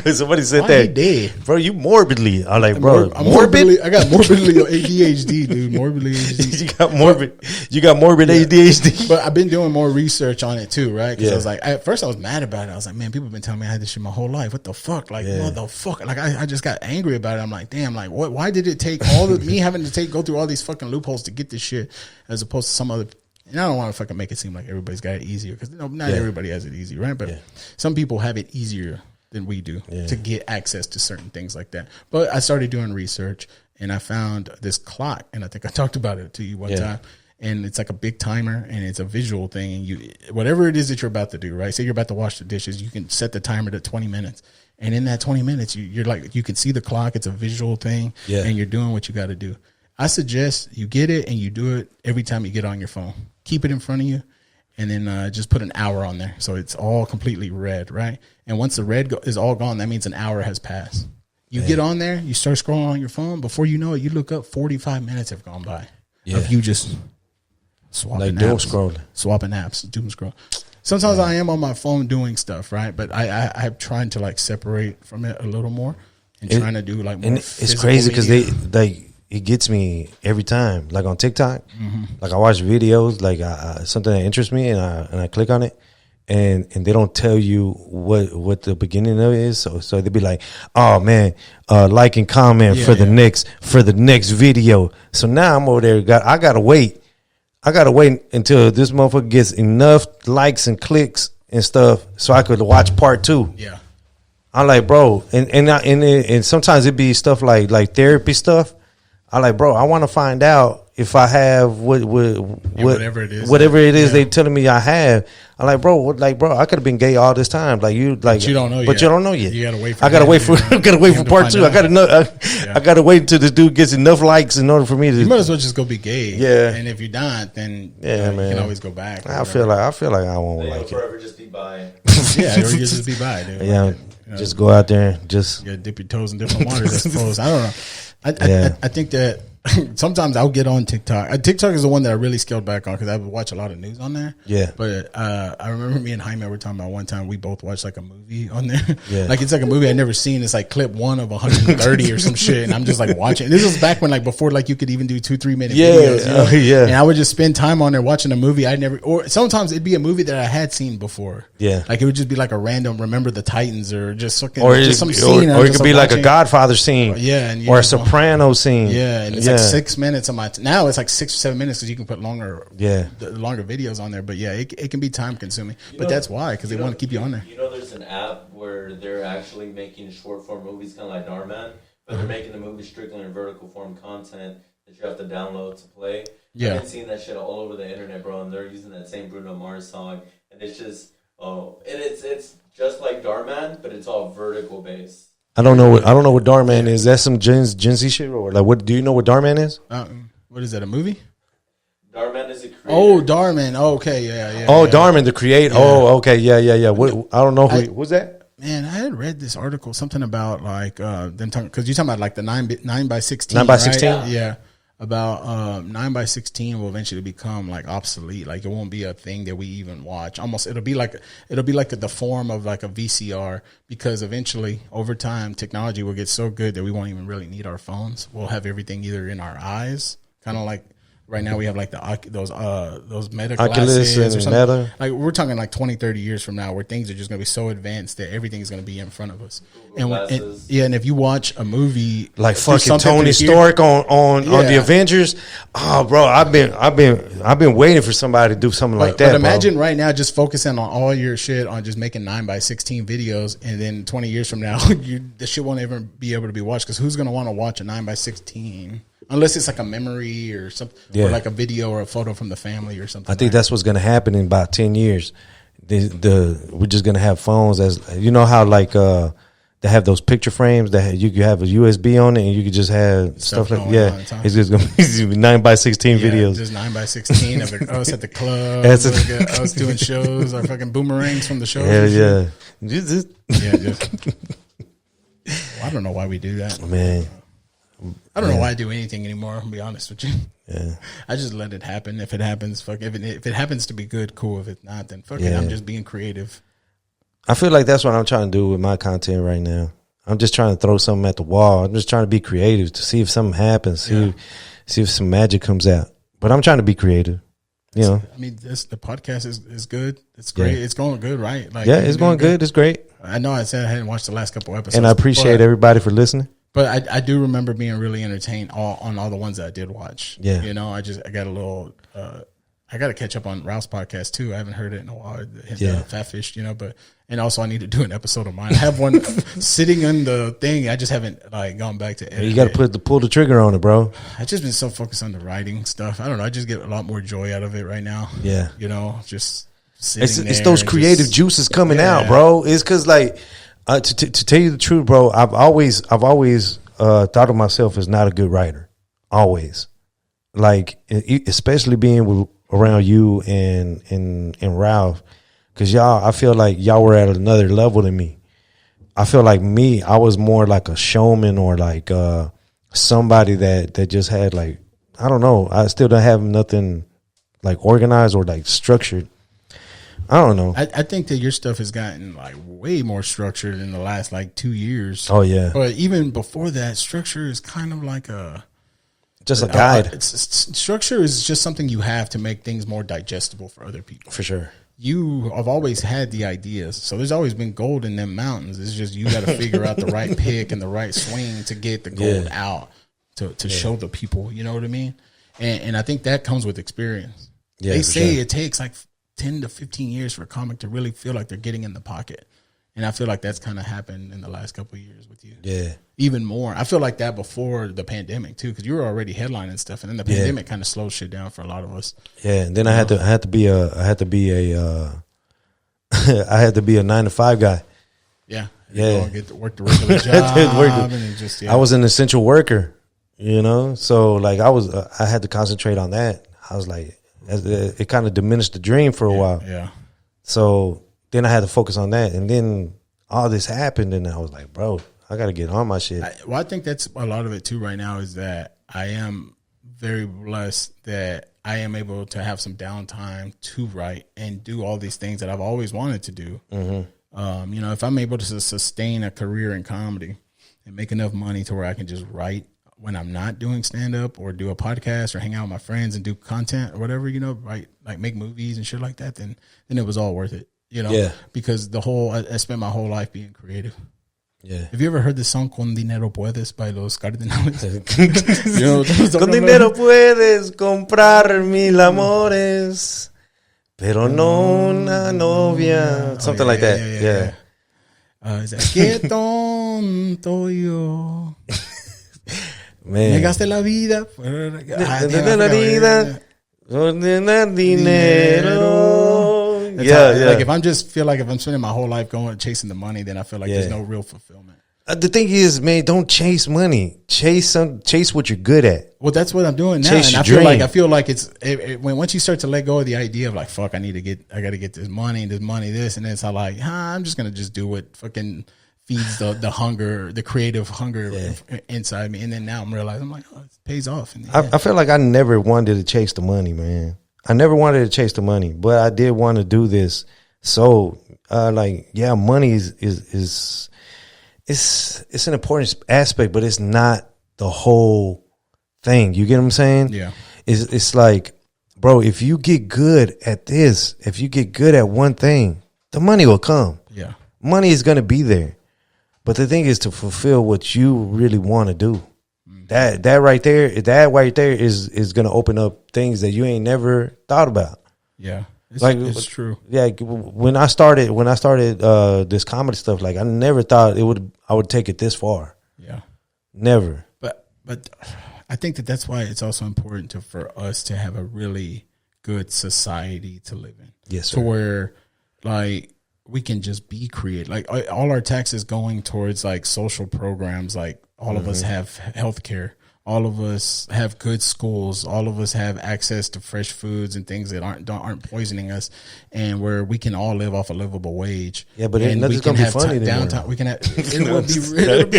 said that. Dead? Bro, you morbidly. I'm like, bro, morbid? I got morbidly ADHD, dude. Morbidly ADHD. You got morbid ADHD. But I've been doing more research on it too, right? Because I was like, at first I was mad about it. I was like, man, people have been telling me I had this shit my whole life. What the fuck? Like, what the fuck? Like, I just got angry about it. I'm like, damn, like, what? Why did it take all of me having to go through all these fucking loopholes to get this shit? As opposed to some other, and I don't want to fucking make it seem like everybody's got it easier, because not everybody has it easy, right? But some people have it easier than we do to get access to certain things like that. But I started doing research, and I found this clock, and I think I talked about it to you one time. And it's like a big timer, and it's a visual thing. And you, whatever it is that you're about to do, right? Say you're about to wash the dishes, you can set the timer to 20 minutes. And in that 20 minutes, you're like, you can see the clock. It's a visual thing, and you're doing what you got to do. I suggest you get it and you do it every time you get on your phone. Keep it in front of you, and then just put an hour on there, so it's all completely red, right? And once the red is all gone, that means an hour has passed. You get on there, you start scrolling on your phone. Before you know it, you look up, 45 minutes have gone by of you just swapping apps, doom scroll. Sometimes I am on my phone doing stuff, right? But I'm trying to like separate from it a little more and trying to do like more. And it's crazy because it gets me every time. Like on TikTok, like I watch videos, like something that interests me, and I click on it, and they don't tell you what the beginning of it is. So they'd be like, "Oh man, like and comment for the next video." So now I'm over there. I gotta wait until this motherfucker gets enough likes and clicks and stuff, so I could watch part 2. Yeah. I'm like, bro, and sometimes it'd be stuff like therapy stuff. I like, bro, I want to find out if I have whatever it is they telling me I have. I'm like, bro, I could have been gay all this time. Like you, like, but you don't know yet. You don't know yet. You gotta wait. I gotta wait for part 2. I gotta wait until this dude gets enough likes in order for me to. You might as well just go be gay. Yeah. And if you're not, then man, you can always go back. I feel like I won't like it. Forever just be bi. Yeah, or you just be bi, dude. Yeah. Just go out there and just dip your toes in different waters, I suppose. I don't know. I think that sometimes I'll get on TikTok. TikTok is the one that I really scaled back on because I would watch a lot of news on there. Yeah. But I remember me and Jaime were talking about one time we both watched like a movie on there. Yeah. Like it's like a movie I'd never seen. It's like clip 1 of 130 or some shit. And I'm just like watching. This was back when like before like you could even do 2-3 minute videos. You know? And I would just spend time on there watching a movie I'd never, or sometimes it'd be a movie that I had seen before. Yeah. Like it would just be like a random Remember the Titans or just fucking, or just some scene. Or it could be like a Godfather scene. Yeah. And or a Soprano scene. Yeah. And it's like 6 minutes of now it's like 6 or 7 minutes because you can put longer videos on there. But yeah, it can be time consuming. But that's why, because they want to keep you on there. You know, there's an app where they're actually making short form movies, kind of like Darman, but they're making the movie strictly in vertical form content that you have to download to play. Yeah, I've been seeing that shit all over the internet, bro, and they're using that same Bruno Mars song, and it's just it's just like Darman, but it's all vertical based. I don't know what Darman is. That's some Gen Z shit, or like what? Do you know what Darman is? What is that? A movie? Darman is a creator. Oh, Darman. Oh, okay, yeah. Oh, yeah. Darman, the creator. Yeah. Oh, okay, yeah. What? I don't know who was that. Man, I had read this article, something about like them talking, because you're talking about like the 9x16. 9x16. Right? Yeah. About 9x16 will eventually become like obsolete. Like it won't be a thing that we even watch. Almost it'll be like the form of like a VCR, because eventually over time technology will get so good that we won't even really need our phones. We'll have everything either in our eyes, kind of like right now we have like those Meta Oculus glasses or something. Meta. Like we're talking like 20-30 years from now where things are just going to be so advanced that everything's going to be in front of us. And if you watch a movie like fucking Tony Stark on the Avengers, oh bro, I've been waiting for somebody to do something like that. But imagine right now just focusing on all your shit on just making 9x16 videos, and then 20 years from now the shit won't ever be able to be watched, because who's going to want to watch a 9x16 unless it's like a memory or something, or like a video or a photo from the family or something. I think that's what's going to happen in about 10 years. We're just going to have phones as, you know how like they have those picture frames that you could have a USB on it and you could just have stuff like, it's just going to be 9x16 videos. Just 9x16 of us at the club, us doing shows, our fucking boomerangs from the shows. Yeah. Well, I don't know why we do that. Man. I don't know why I do anything anymore, to be honest with you. Yeah. I just let it happen. If it happens, fuck. If it happens to be good, cool. If it's not, then fuck it. I'm just being creative. I feel like that's what I'm trying to do with my content right now. I'm just trying to throw something at the wall. I'm just trying to be creative to see if something happens, see if some magic comes out. But I'm trying to be creative. You know, I mean, the podcast is good. It's great. It's going good, right? Like, it's going good. It's great. I know I said I hadn't watched the last couple episodes, and I appreciate everybody for listening. But I do remember being really entertained on all the ones that I did watch. Yeah, you know, I got a little. I got to catch up on Ralph's podcast too. I haven't heard it in a while. Fat Fish, you know, and also I need to do an episode of mine. I have one sitting in the thing. I just haven't like gone back to edit. You got to pull the trigger on it, bro. I've just been so focused on the writing stuff. I don't know. I just get a lot more joy out of it right now. Yeah, you know, just sitting it's those creative juices coming out, bro. It's because like to tell you the truth, bro. I've always thought of myself as not a good writer. Always, like especially being around you and Ralph, because I feel like y'all were at another level than me. I feel like I was more like a showman or like somebody that just had like, I don't know. I still don't have nothing like organized or like structured. I don't know. I think that your stuff has gotten like way more structured in the last like 2 years. Oh yeah. But even before that, structure is kind of like just a guide. Structure is just something you have to make things more digestible for other people. For sure. You have always had the ideas. So there's always been gold in them mountains. It's just you got to figure out the right pick and the right swing to get the gold out to show the people. You know what I mean? And I think that comes with experience. Yeah, they say it takes like 10 to 15 years for a comic to really feel like they're getting in the pocket. And I feel like that's kind of happened in the last couple of years with you. Yeah. Even more. I feel like that before the pandemic too, because you were already headlining stuff, and then the pandemic kind of slowed shit down for a lot of us. Yeah, and then I had to be a 9-to-5 guy. Yeah. Yeah. Get to work the regular job. I was an essential worker, you know? So like I had to concentrate on that. I was like, it kind of diminished the dream for a while. Yeah. So then I had to focus on that, and then all this happened, and I was like, bro, I got to get on my shit. I think that's a lot of it too right now, is that I am very blessed that I am able to have some downtime to write and do all these things that I've always wanted to do. Mm-hmm. You know, if I'm able to sustain a career in comedy and make enough money to where I can just write when I'm not doing stand-up or do a podcast or hang out with my friends and do content or whatever, you know, write, like make movies and shit like that, then it was all worth it. You know, because I spent my whole life being creative. Yeah. Have you ever heard the song Con Dinero Puedes by Los Cardenales? You know, Con dinero puedes comprar mil amores, pero no una novia. Something like that. Yeah. It's like, qué tonto yo. Man. Me gasté la vida. La vida. Con dinero. Like if I'm spending my whole life chasing the money, then I feel like there's no real fulfillment. The thing is, man, don't chase money. Chase what you're good at. Well, that's what I'm doing now. Chase and your I feel like it's once you start to let go of the idea of like, fuck, I got to get this money, and then it's all like, I'm just gonna just do what fucking feeds the hunger, the creative hunger inside me. And then now I'm realizing, I'm like, oh, it pays off. And I feel like I never wanted to chase the money, man. I never wanted to chase the money, but I did want to do this. So, money is an important aspect, but it's not the whole thing. You get what I'm saying? Yeah. It's like, bro, if you get good at this, if you get good at one thing, the money will come. Yeah. Money is going to be there. But the thing is to fulfill what you really want to do. That right there is going to open up things that you ain't never thought about. Yeah, it's true. Yeah, when I started this comedy stuff, like I never thought I would take it this far. Yeah, never. But I think that's why it's also important for us to have a really good society to live in. Yes, sir. To where like we can just be creative. Like all our taxes going towards like social programs. Like all of us have healthcare. All of us have good schools. All of us have access to fresh foods and things that aren't poisoning us, and where we can all live off a livable wage. Yeah, but nothing's gonna be funny downtown. We can have it will be really.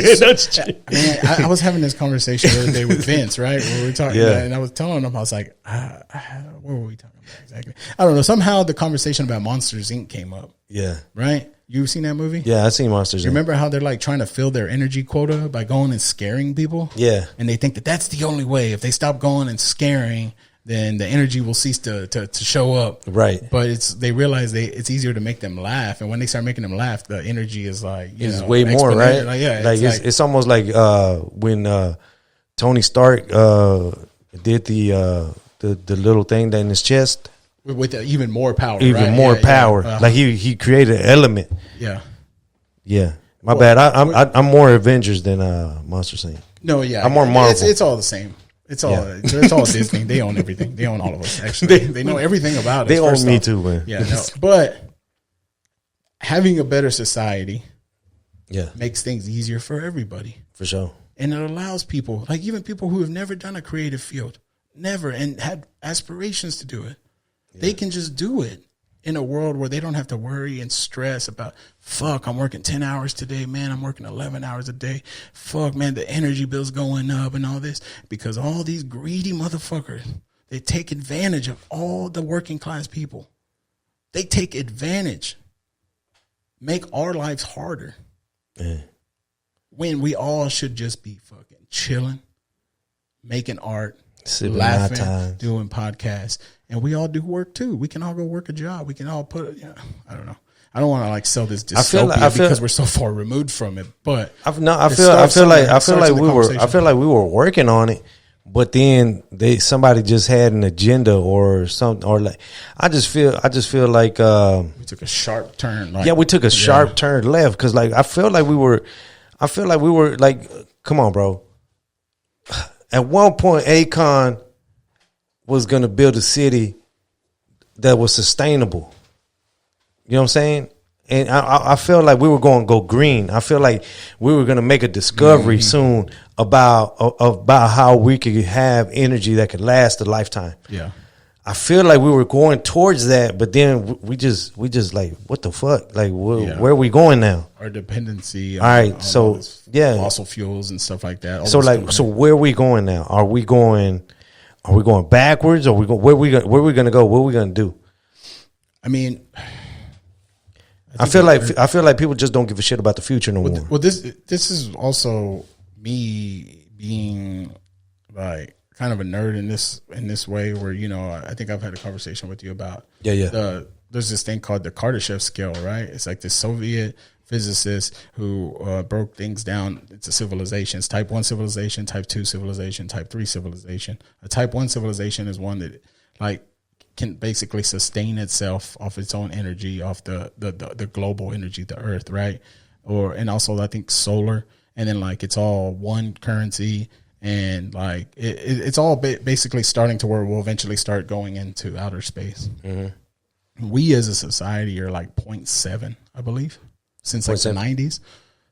Man, I was having this conversation the other day with Vince, right? Where we were talking, and I was telling him, I was like, what were we talking about exactly? I don't know. Somehow the conversation about Monsters Inc. came up. Yeah. Right. You seen that movie? Yeah, I seen Monsters Inc. You remember how they're like trying to fill their energy quota by going and scaring people? Yeah. And they think that that's the only way. If they stop going and scaring, then the energy will cease to show up. Right. But they realize it's easier to make them laugh. And when they start making them laugh, the energy is like, it's way more, right? Like, yeah. It's almost like when Tony Stark did the little thing that in his chest. With even more power. Even more power. Yeah. Like he created an element. Yeah. Yeah. My bad. I'm more Avengers than Monsters Inc. No, yeah. I'm more Marvel. It's all the same. It's all Disney. They own everything. They own all of us. Actually, they know everything about us. They own me too, man. Yeah, no. But having a better society, makes things easier for everybody. For sure. And it allows people, like even people who have never done a creative field, and had aspirations to do it, they can just do it in a world where they don't have to worry and stress about, fuck, I'm working 10 hours today, man, I'm working 11 hours a day. Fuck, man, the energy bill's going up and all this. Because all these greedy motherfuckers, they take advantage of all the working class people. They take advantage, make our lives harder. When we all should just be fucking chilling, making art, laughing, doing podcasts. And we all do work too. We can all go work a job. We can all I don't know. I don't want to like sell this dystopia because we're so far removed from it. But I feel like we were working on it, but then somebody just had an agenda or something, or like I just feel like we took a sharp turn. We took a sharp turn left because like I feel like we were like, come on, bro. At one point, Akon was going to build a city that was sustainable. You know what I'm saying? And I feel like we were going to go green. I feel like we were going to make a discovery soon about how we could have energy that could last a lifetime. Yeah. I feel like we were going towards that, but then we just like, what the fuck? Like, where are we going now? Our dependency. On fossil fuels and stuff like that. So where are we going now? Are we going backwards? Or where we going to go? What are we going to do? I mean, I feel like people just don't give a shit about the future no more. Well, this is also me being like kind of a nerd in this way where, you know, I think I've had a conversation with you about there's this thing called the Kardashev scale, right? It's like this Soviet physicist who broke things down into civilizations: type 1 civilization, type 2 civilization, type 3 civilization. A type 1 civilization is one that like can basically sustain itself off its own energy, off the global energy, the earth, right? And also I think solar, and then like it's all one currency. And like it's all basically starting to where we'll eventually start going into outer space. Mm-hmm. We as a society are like 0.7, I believe, since like the 90s.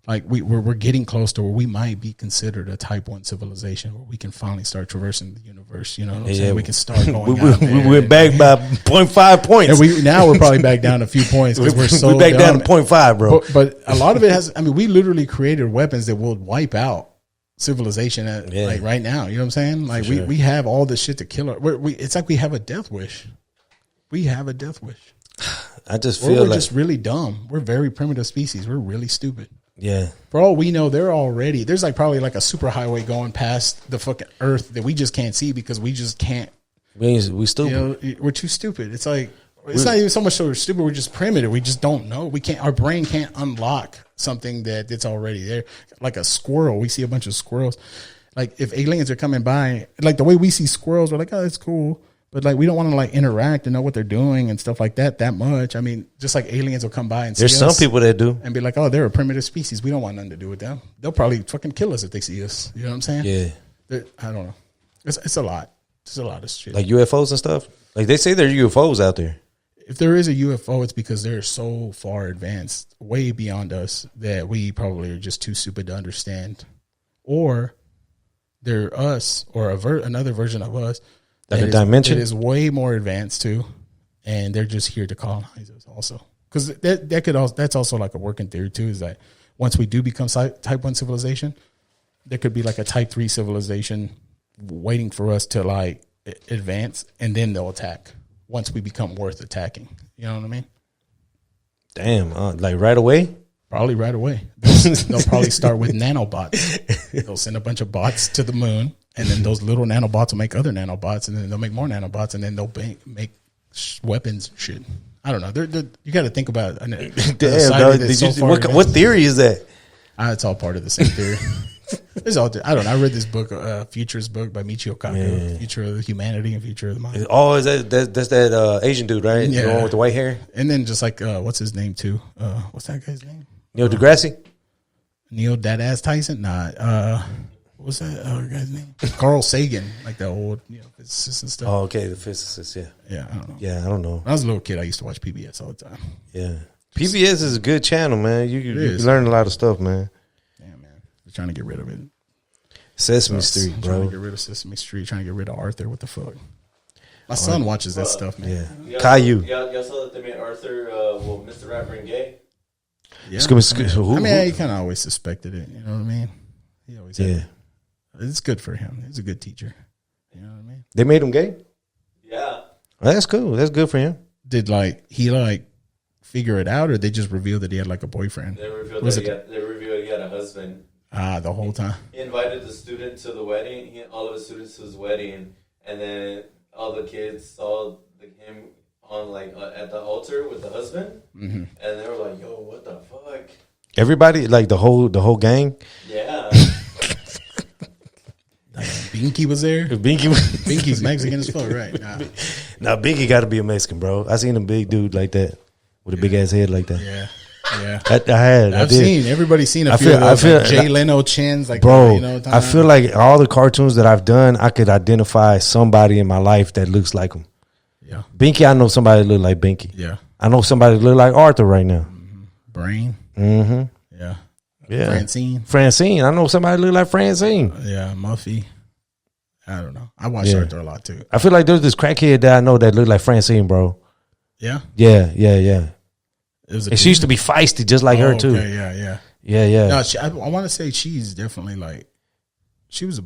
Like we're getting close to where we might be considered a type 1 civilization, where we can finally start traversing the universe. You know what I'm saying? We can start going. we went back by 0.5 points, and now we're probably back down a few points because we're so back down to 0.5, bro. But a lot of it has. I mean, we literally created weapons that will wipe out civilization like right now. You know what I'm saying? Like we have all this shit to kill her. It's like we have a death wish. We have a death wish. I just feel we're just really dumb. We're a very primitive species. We're really stupid. Yeah. For all we know, there's like probably like a super highway going past the fucking earth that we just can't see because we just can't. We stupid. You know, we're too stupid. It's like it's not even so much so we're stupid. We're just primitive. We just don't know. We can't. Our brain can't unlock something that's already there. Like a squirrel, we see a bunch of squirrels. Like if aliens are coming by, like the way we see squirrels, we're like, oh, that's cool. But like we don't want to like interact and know what they're doing and stuff like that much. I mean, just like aliens will come by and there's some people that do and be like, oh, they're a primitive species. We don't want nothing to do with them. They'll probably fucking kill us if they see us. You know what I'm saying? Yeah. I don't know. It's a lot. It's a lot of shit. Like UFOs and stuff. Like they say there are UFOs out there. If there is a UFO, it's because they're so far advanced, way beyond us, that we probably are just too stupid to understand. Or they're us, or another version of us. Like a dimension? That is way more advanced too, and they're just here to colonize us also. Because that's also like a working theory too, is that once we do become type 1 civilization, there could be like a type 3 civilization waiting for us to like advance, and then they'll attack once we become worth attacking. You know what I mean? Damn, like right away? Probably right away. They'll probably start with nanobots. They'll send a bunch of bots to the moon, and then those little nanobots will make other nanobots, and then they'll make more nanobots, and then they'll make weapons and shit. I don't know. You got to think about it. Damn, what theory is that? It's all part of the same theory. It's all. I don't know. I read this book, Futurist book by Michio Kaku, Future of Humanity and Future of the Mind. Oh, is that's that Asian dude, right? Yeah. The one with the white hair? And then just like, what's his name too? What's that guy's name? Neil deGrasse? Neil Deadass Tyson? Nah. What's that other guy's name? Carl Sagan, like the old physicist and stuff. Oh, okay, the physicist, yeah. Yeah, I don't know. Yeah, I don't know. When I was a little kid, I used to watch PBS all the time. Yeah. PBS is a good channel, man. You learn a lot of stuff, man. Yeah, man. They're trying to get rid of it. Sesame Street, bro. Trying to get rid of Sesame Street. Trying to get rid of Arthur. What the fuck? My son watches that stuff, man. Yeah. Caillou. Y'all saw that they made Arthur, Mr. Rapper and gay? Yeah. I mean, he kind of always suspected it. You know what I mean? He always had Yeah. It's good for him. He's a good teacher. You know what I mean? They made him gay? Yeah. Well, that's cool. That's good for him. Did he figure it out, or they just revealed that he had like a boyfriend? They revealed that he had a husband. The whole time. He invited the student to the wedding, all of his students to his wedding, and then all the kids saw him on at the altar with the husband, and they were like, "Yo, what the fuck?" Everybody, like the whole gang. Yeah. Binky was there. Binky's Mexican as fuck, right? Nah, Binky got to be a Mexican, bro. I seen a big dude like that with a big ass head like that. Yeah. Yeah, I've seen. Everybody's seen a few of those. Like Jay Leno chins, like, bro. You know, I feel like all the cartoons that I've done, I could identify somebody in my life that looks like him. Yeah, Binky, I know somebody that look like Binky. Yeah, I know somebody that look like Arthur right now. Brain. Yeah. Francine. I know somebody that look like Francine. Yeah, Muffy. I don't know. I watch Arthur a lot too. I feel like there's this crackhead that I know that look like Francine, bro. Yeah. Yeah. And she used to be feisty, just like her too. Okay, yeah. No, I want to say she's definitely she was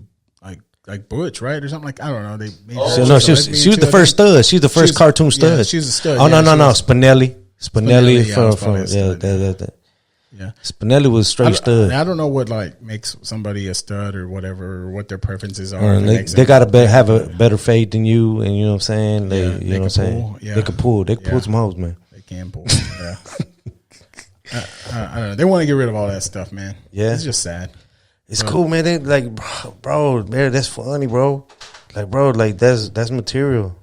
like Butch, right, or something like. I don't know. She was the first stud. She's the first cartoon stud. Yeah, she was a stud. Oh no, Spinelli from yeah. Spinelli was straight stud. I don't know what makes somebody a stud or whatever, or what their preferences are. They got to have a better fade than you, and you know what I'm saying. They know what I'm saying. Yeah. They can pull. They can pull some hoes, man. Can pull. Yeah. I don't know. They want to get rid of all that stuff, man. Yeah, it's just sad. It's cool, man. They bro, man, that's funny, bro. That's material.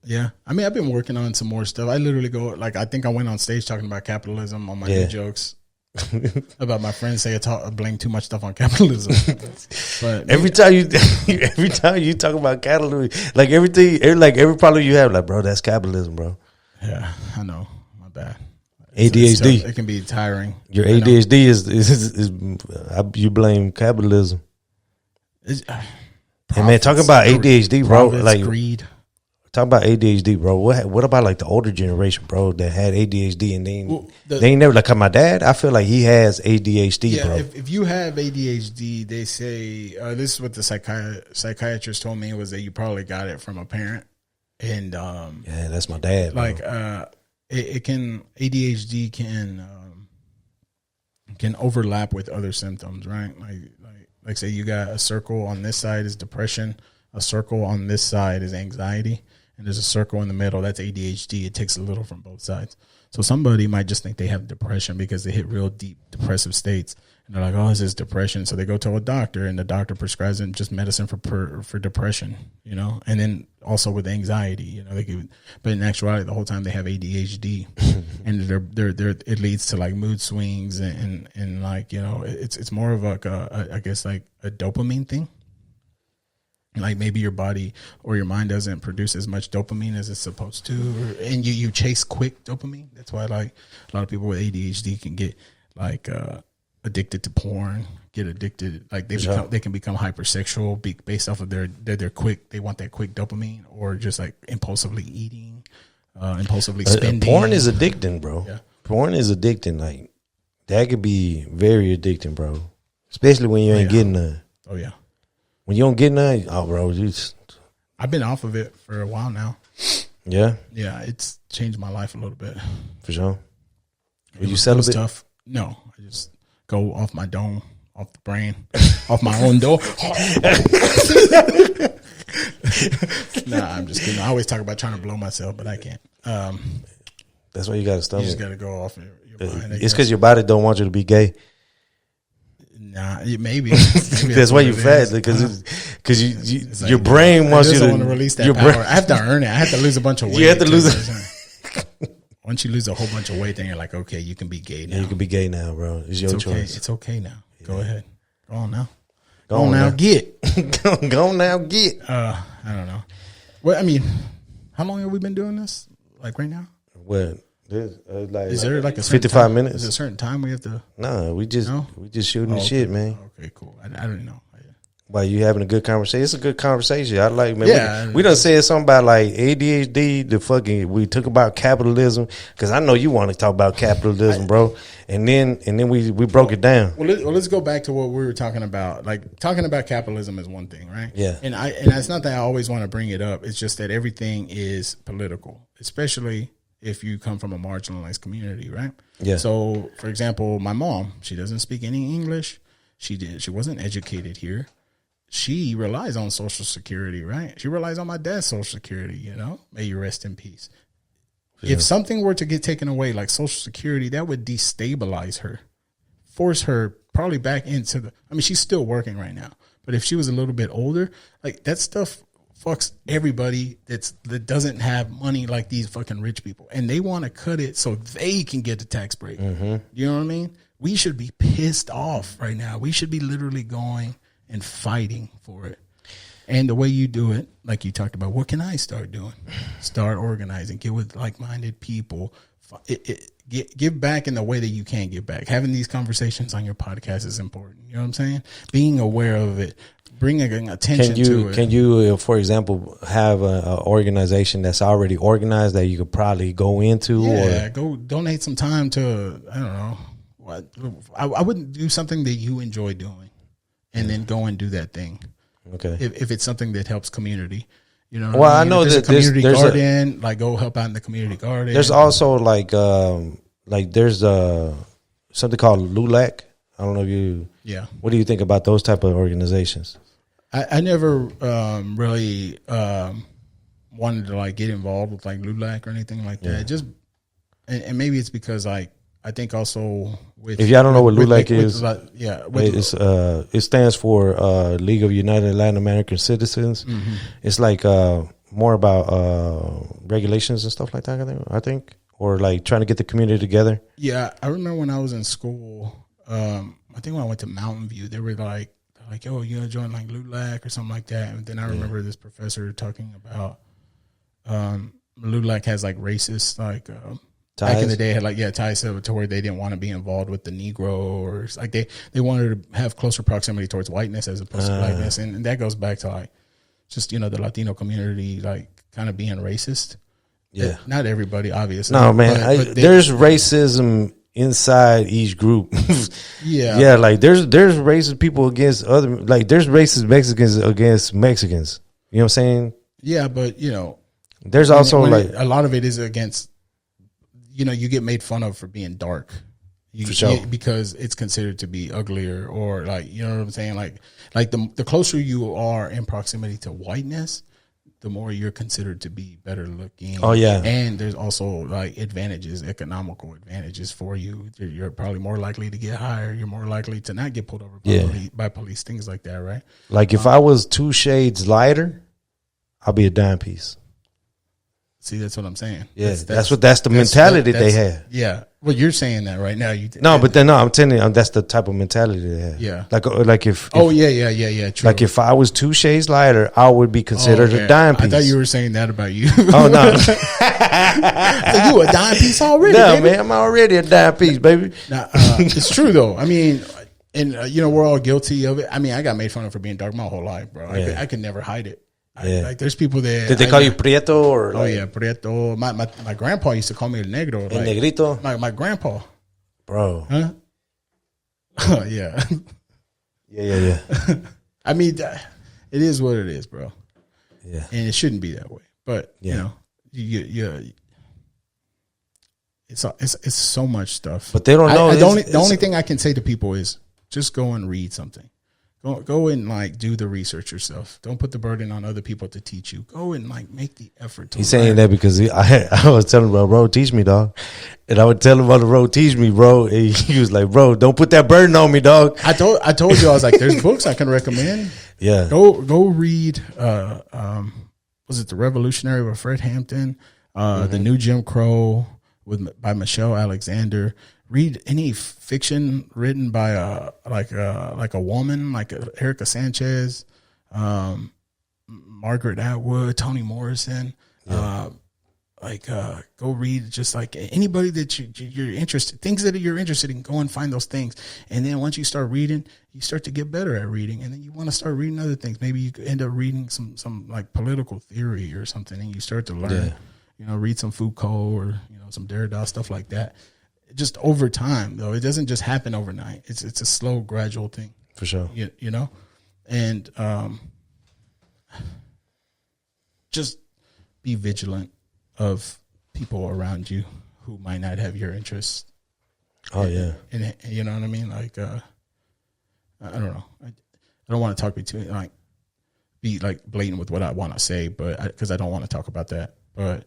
Yeah, I mean, I've been working on some more stuff. I literally go I think I went on stage talking about capitalism on my new jokes. About my friends say I blame too much stuff on capitalism. But every time you talk about capitalism, every problem you have, bro, that's capitalism, bro. Yeah, I know. Bad. ADHD. It can be tiring. Your ADHD is you blame capitalism. And man, talk about ADHD, bro. Greed. Talk about ADHD, bro. What about the older generation, bro, that had ADHD and they ain't never like my dad. I feel like he has ADHD, bro. If you have ADHD, they say this is what the psychiatrist told me, was that you probably got it from a parent. And yeah, that's my dad. Bro. ADHD can overlap with other symptoms, right? Like say you got a circle on this side is depression, a circle on this side is anxiety, and there's a circle in the middle that's ADHD. It takes a little from both sides. So somebody might just think they have depression because they hit real deep depressive states, and they're like, "Oh, this is depression." So they go to a doctor, and the doctor prescribes them just medicine for depression, and then also with anxiety, but in actuality, the whole time they have ADHD, and it leads to mood swings and it's more of I guess a dopamine thing. like maybe your body or your mind doesn't produce as much dopamine as it's supposed to, and you chase quick dopamine. That's why like a lot of people with ADHD can get like addicted to porn, get addicted, like they can become hypersexual based off of their quick, they want that quick dopamine, or just like impulsively eating, impulsively spending. Porn is addicting, bro. Yeah. Porn is addicting. Like that could be very addicting, bro. Especially when you ain't getting none. Oh yeah. When you don't get none, bro, I've been off of it for a while now. Yeah? Yeah, it's changed my life a little bit. For sure. Were you celibate? celibate? Tough. No, I just go off my dome, off the brain, off my own door. Nah, I'm just kidding. I always talk about trying to blow myself, but I can't. That's why you got to stomach. You just got to go off your mind. It's because your body don't want you to be gay. Nah, maybe that's why you're fat, because your brain wants you to want to release that power. I have to earn it. I have to lose a bunch of weight. You have to lose it. Once you lose a whole bunch of weight, then you're like, okay, you can be gay now. Yeah, you can be gay now, bro. It's your choice. It's okay now. Yeah. Go ahead. Go on now. Go on now. Get. Go on now. Get. I don't know. Well, I mean, how long have we been doing this? Like right now? What? Is there like a 55 time? minutes? Is there a certain time we have to? No, we just shooting the shit, man. Okay, cool. I don't know. Why you having a good conversation? It's a good conversation. I like, man. Yeah, we done said something about like ADHD. We took about capitalism, because I know you want to talk about capitalism, bro. And then we broke it down. Well, let's go back to what we were talking about. Like talking about capitalism is one thing, right? Yeah. And it's not that I always want to bring it up. It's just that everything is political, especially if you come from a marginalized community, right? Yeah. So, for example, my mom, she doesn't speak any English. She wasn't educated here. She relies on Social Security, right? She relies on my dad's Social Security, you know? May you rest in peace. Yeah. If something were to get taken away, like Social Security, that would destabilize her, force her probably back into she's still working right now. But if she was a little bit older, like that stuff fucks everybody that doesn't have money like these fucking rich people. And they want to cut it so they can get the tax break. Mm-hmm. You know what I mean? We should be pissed off right now. We should be literally going and fighting for it. And the way you do it, like you talked about, what can I start doing? Start organizing. Get with like-minded people. Give back in the way that you can give back. Having these conversations on your podcast is important. You know what I'm saying? Being aware of it. Bringing attention to it. Can you, for example, have an organization that's already organized that you could probably go into? Yeah, go donate some time to, I don't know. I wouldn't do something that you enjoy doing and then go and do that thing. Okay. If it's something that helps community. You know, well, I know that there's community garden, like go help out in the community garden. There's also like there's something called LULAC. I don't know if you. Yeah. What do you think about those type of organizations? I never really wanted to like get involved with like LULAC or anything like that. Just and maybe it's because like I think also with, if y'all don't know what LULAC is, it stands for League of United Latin American Citizens. Mm-hmm. It's like more about regulations and stuff like that. I think, or like trying to get the community together. Yeah, I remember when I was in school. I think when I went to Mountain View, they were like, "Oh, you gonna join like LULAC or something like that?" And then I remember this professor talking about LULAC has like racist like. Back in the day, had like ties to where they didn't want to be involved with the Negro, or like they wanted to have closer proximity towards whiteness as opposed to blackness, and that goes back to like just the Latino community like kind of being racist. Yeah, not everybody, obviously. No, man, but there's racism inside each group. Yeah, like there's racist people against other, like there's racist Mexicans against Mexicans. You know what I'm saying? Yeah, but there's also like a lot of it is against. You get made fun of for being dark. For sure. Because it's considered to be uglier, or like, you know what I'm saying? Like the closer you are in proximity to whiteness, the more you're considered to be better looking. Oh yeah. And there's also like advantages, economical advantages for you. You're probably more likely to get hired. You're more likely to not get pulled over by police, things like that, right? Like if I was 2 shades lighter, I'll be a dime piece. See, that's what I'm saying. Yeah, that's the mentality they have. Yeah. Well, you're saying that right now. I'm telling you, that's the type of mentality they have. Yeah. Like if yeah. True. Like if I was 2 shades lighter, I would be considered a dime piece. I thought you were saying that about you. Oh no, so you a dime piece already? No, baby? man, I'm already a dime piece, baby. Nah, it's true though. I mean, and we're all guilty of it. I mean, I got made fun of for being dark my whole life, bro. Yeah. I could never hide it. Yeah. There's people that did they call you Prieto or? Prieto. My grandpa used to call me El Negro. El Negrito. My grandpa, bro. Huh? Yeah. Yeah. I mean, it is what it is, bro. Yeah, and it shouldn't be that way. But you it's so much stuff. But they don't know. The only thing I can say to people is just go and read something. Go and do the research yourself. Don't put the burden on other people to teach you. Go and make the effort to He's learn. saying that because I was telling him, bro, teach me, dog. And I would tell him on the road, teach me, bro. And he was like, bro, don't put that burden on me, dog. I told you, I was like, there's books I can recommend. Yeah. Go read was it The Revolutionary with Fred Hampton? The New Jim Crow by Michelle Alexander. Read any fiction written by a woman, like Erica Sanchez, Margaret Atwood, Toni Morrison. Yeah. Go read just anybody that you're interested, things that you're interested in. Go and find those things, and then once you start reading, you start to get better at reading, and then you want to start reading other things. Maybe you end up reading some political theory or something, and you start to learn. Yeah. Read some Foucault or some Derrida, stuff like that. Just over time, though, it doesn't just happen overnight. It's a slow, gradual thing. For sure. And just be vigilant of people around you who might not have your interests. Oh, yeah. And you know what I mean? I don't know. I don't want to talk be blatant with what I want to say, but because I don't want to talk about that. But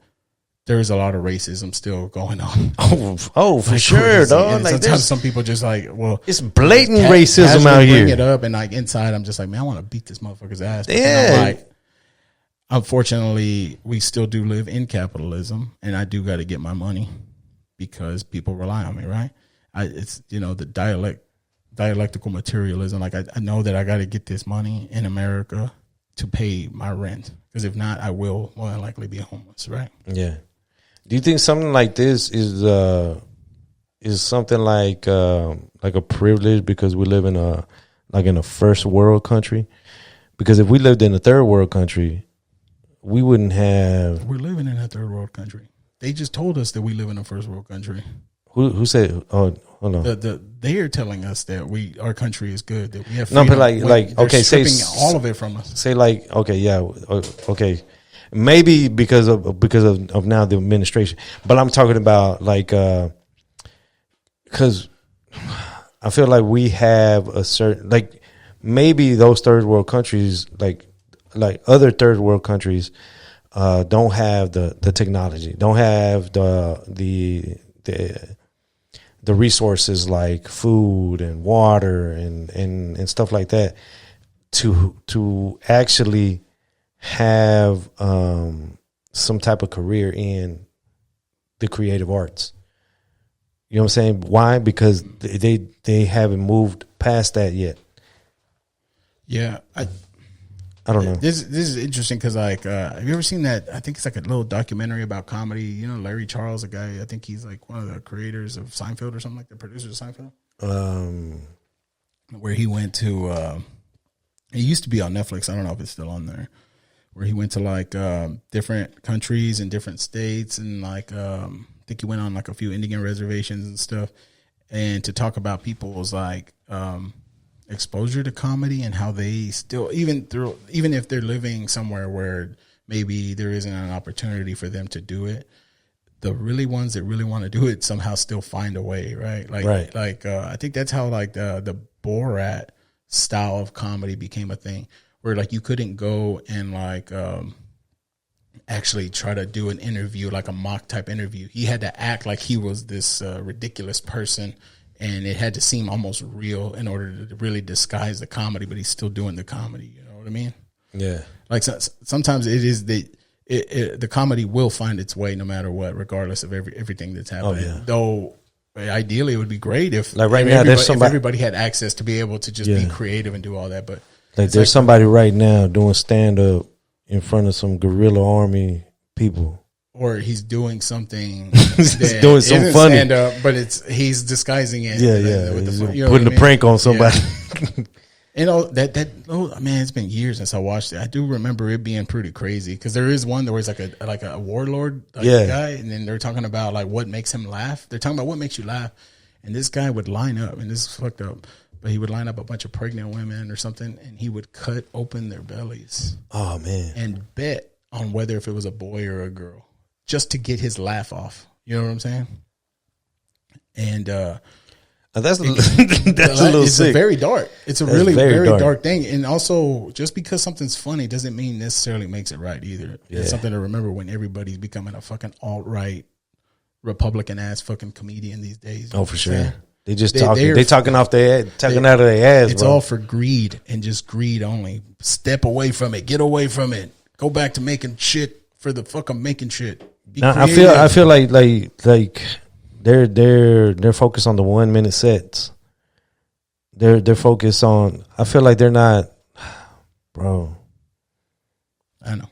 there's a lot of racism still going on. Oh, for sure, dog. Sometimes some people just it's blatant racism out here. Bring it up, and inside, I'm just like, man, I want to beat this motherfucker's ass. But yeah. Unfortunately, we still do live in capitalism, and I do got to get my money because people rely on me, right? It's the dialectical materialism. I know that I got to get this money in America to pay my rent, because if not, I will more than likely be homeless, right? Yeah. Do you think something like this is something like a privilege because we live in a first world country? Because if we lived in a third world country, we wouldn't have. We're living in a third world country. They just told us that we live in a first world country. Who said? Oh, hold on. They are telling us that our country is good, that we have freedom. No, but okay, stripping all of it from us. Say okay, yeah, okay. Maybe because of now the administration, but I'm talking about because I feel like we have a certain maybe those third world countries like other third world countries don't have the technology, don't have the resources like food and water and stuff like that to actually have some type of career in the creative arts. You know what I'm saying? Why? Because they haven't moved past that yet. Yeah, I don't know. This is interesting because have you ever seen that? I think it's a little documentary about comedy. Larry Charles, a guy. I think he's one of the creators of Seinfeld or something, the producers of Seinfeld. Where he went to. It used to be on Netflix. I don't know if it's still on there. Where he went to different countries and different states, and I think he went on a few Indian reservations and stuff, and to talk about people's exposure to comedy and how they still even if they're living somewhere where maybe there isn't an opportunity for them to do it, the really ones that really want to do it somehow still find a way, right? I think that's how the Borat style of comedy became a thing, where you couldn't go and actually try to do an interview, a mock type interview. He had to act like he was this ridiculous person, and it had to seem almost real in order to really disguise the comedy, but he's still doing the comedy. You know what I mean? Yeah. Sometimes it is the comedy will find its way no matter what, regardless of everything that's happening. Oh, yeah. Though ideally, it would be great if like right now there's somebody, if everybody had access to be able to just be creative and do all that. But like there's somebody right now doing stand up in front of some guerrilla army people. Or he's doing something. He's doing something funny, stand up, but he's disguising it. He's putting a prank on somebody. Yeah. Man, it's been years since I watched it. I do remember it being pretty crazy because there is one where it's like a warlord guy, and then they're talking about like what makes him laugh. They're talking about what makes you laugh, and this guy would line up, and this is fucked up, but he would line up a bunch of pregnant women or something, and he would cut open their bellies. Oh man! And bet on whether if it was a boy or a girl, just to get his laugh off. You know what I'm saying? And that's a little it's sick. Very dark. It's a really very dark thing. And also, just because something's funny doesn't mean necessarily makes it right either. Yeah. It's something to remember when everybody's becoming a fucking alt-right Republican ass fucking comedian these days. Oh, for sure. They just talking. They talking off their talking out of their ass. It's all for greed and just greed only. Step away from it. Get away from it. Go back to making shit for the fucking making shit. I feel like they're focused on the 1 minute sets. They're focused on. I feel like they're not, bro. I know.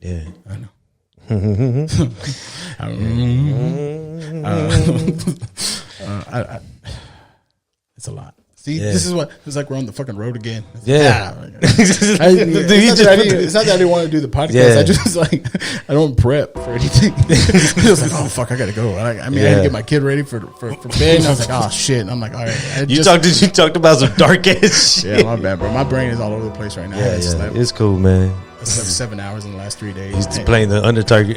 Yeah, I know. It's a lot. See, this is what it's like. We're on the fucking road again. It's not that I didn't want to do the podcast. Yeah. I just like I don't prep for anything. I was like, oh fuck, I gotta go. I had to get my kid ready for bed. And I was like, oh shit. And I'm like, all right. You talked about some dark ass shit. Yeah, my bad, bro. My brain is all over the place right now. Yeah, it's cool, man. I slept 7 hours in the last 3 days. He's playing the Undertaker.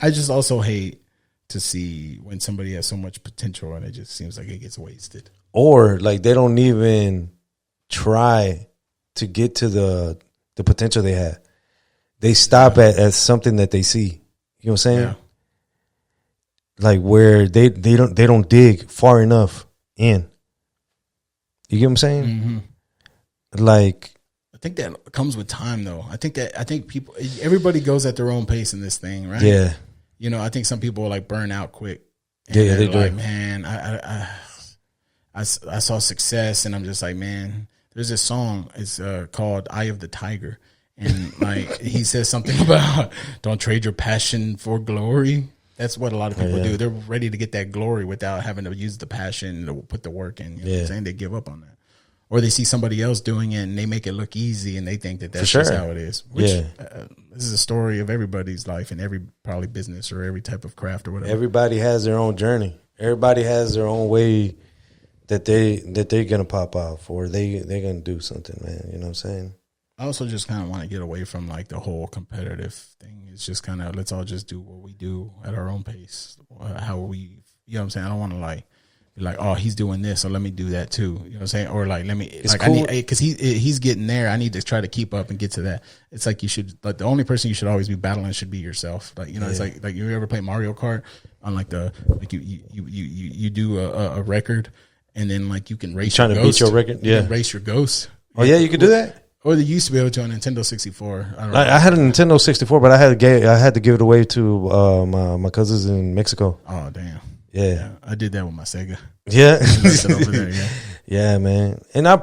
I just also hate to see when somebody has so much potential and it just seems like it gets wasted. Or like they don't even try to get to the potential they have. They stop at something that they see. You know what I'm saying? Yeah. Like where they don't dig far enough in. You get what I'm saying? Mm-hmm. Like I think that comes with time though. I think everybody goes at their own pace in this thing, right? Yeah. You know, I think some people like burn out quick. Yeah, they do. Like, man, I saw success, and I'm just like, man. There's this song. It's called "Eye of the Tiger," and like he says something about don't trade your passion for glory. That's what a lot of people do. They're ready to get that glory without having to use the passion to put the work in. You know what I'm saying? They give up on that. Or they see somebody else doing it and they make it look easy and they think that that's just how it is. Which, this is a story of everybody's life and every probably business or every type of craft or whatever. Everybody has their own journey. Everybody has their own way that they're gonna pop off or they're gonna do something, man. You know what I'm saying? I also just kind of want to get away from like the whole competitive thing. It's just kind of let's all just do what we do at our own pace. How we, you know what I'm saying? I don't want to like be like, oh, he's doing this, so let me do that too. You know what I'm saying? Or like, let me, it's like, cool. Because he's getting there. I need to try to keep up and get to that. It's like you should, like the only person you should always be battling should be yourself. Like, you know, it's like you ever play Mario Kart on like you do a record and then like you can race. You're trying to beat your record? Yeah. Race your ghost. Oh yeah, you can do that? Or they used to be able to on Nintendo 64. I had a Nintendo 64, but I had to give it away to my cousins in Mexico. Oh damn. Yeah, I did that with my Sega. Yeah, over there, yeah, man. And I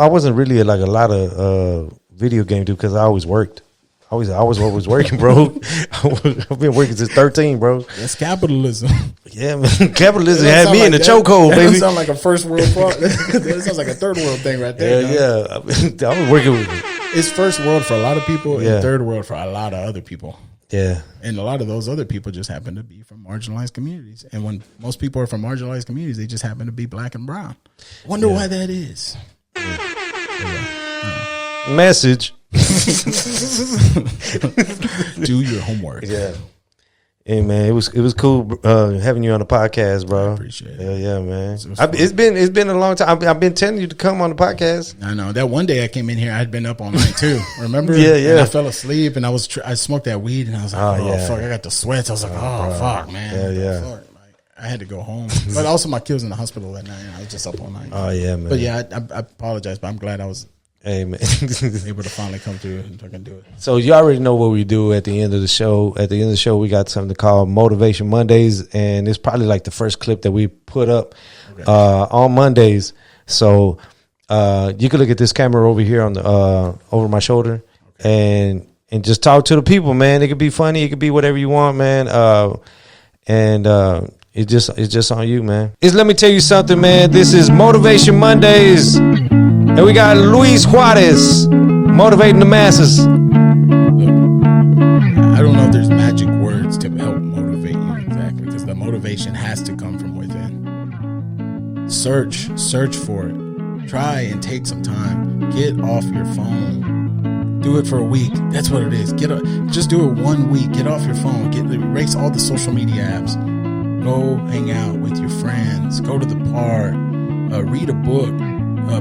wasn't really like a lot of video game dude because I always worked. I was always working, bro. I've been working since 13, bro. That's capitalism. Yeah, man. Capitalism had me in the chokehold, baby. That sounds like a first world problem. That sounds like a third world thing right there. Yeah. I was working with it. It's first world for a lot of people and third world for a lot of other people. Yeah. And a lot of those other people just happen to be from marginalized communities. And when most people are from marginalized communities, they just happen to be black and brown. Wonder why that is. Message. Do your homework. Yeah. Hey man, it was cool having you on the podcast, bro. I appreciate it. Yeah, man. It's been a long time. I've been telling you to come on the podcast. I know that one day I came in here, I had been up all night too. Remember? Yeah. And I fell asleep and I smoked that weed and I was like, fuck, I got the sweats. I was like, fuck, man. Yeah. Fuck. Like, I had to go home, but also my kid was in the hospital that night. And I was just up all night. Oh yeah, man. But yeah, I apologize, but I'm glad I was Hey, man. Able to finally come through and fucking do it. So you already know what we do at the end of the show. At the end of the show, we got something called Motivation Mondays, and it's probably like the first clip that we put up on Mondays. So you can look at this camera over here on the over my shoulder, and just talk to the people, man. It could be funny, it could be whatever you want, man. It's just on you, man. Let me tell you something, man. This is Motivation Mondays. And we got Luis Juarez motivating the masses. Look, I don't know if there's magic words to help motivate you exactly, because the motivation has to come from within. Search for it. Try and take some time. Get off your phone. Do it for a week. That's what it is. Just do it 1 week. Get off your phone. Erase all the social media apps. Go hang out with your friends. Go to the park. Read a book.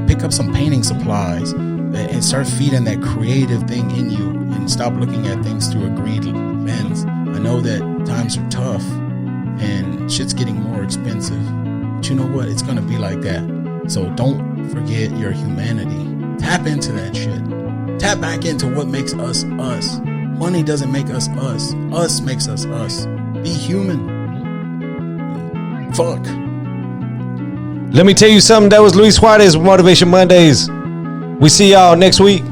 Pick up some painting supplies and start feeding that creative thing in you, and stop looking at things through a greedy lens. I know that times are tough and shit's getting more expensive, but you know what? It's going to be like that. So don't forget your humanity. Tap into that shit. Tap back into what makes us us. Money doesn't make us us. Us makes us us. Be human. Fuck. Let me tell you something. That was Luis Juarez with Motivation Mondays. We see y'all next week.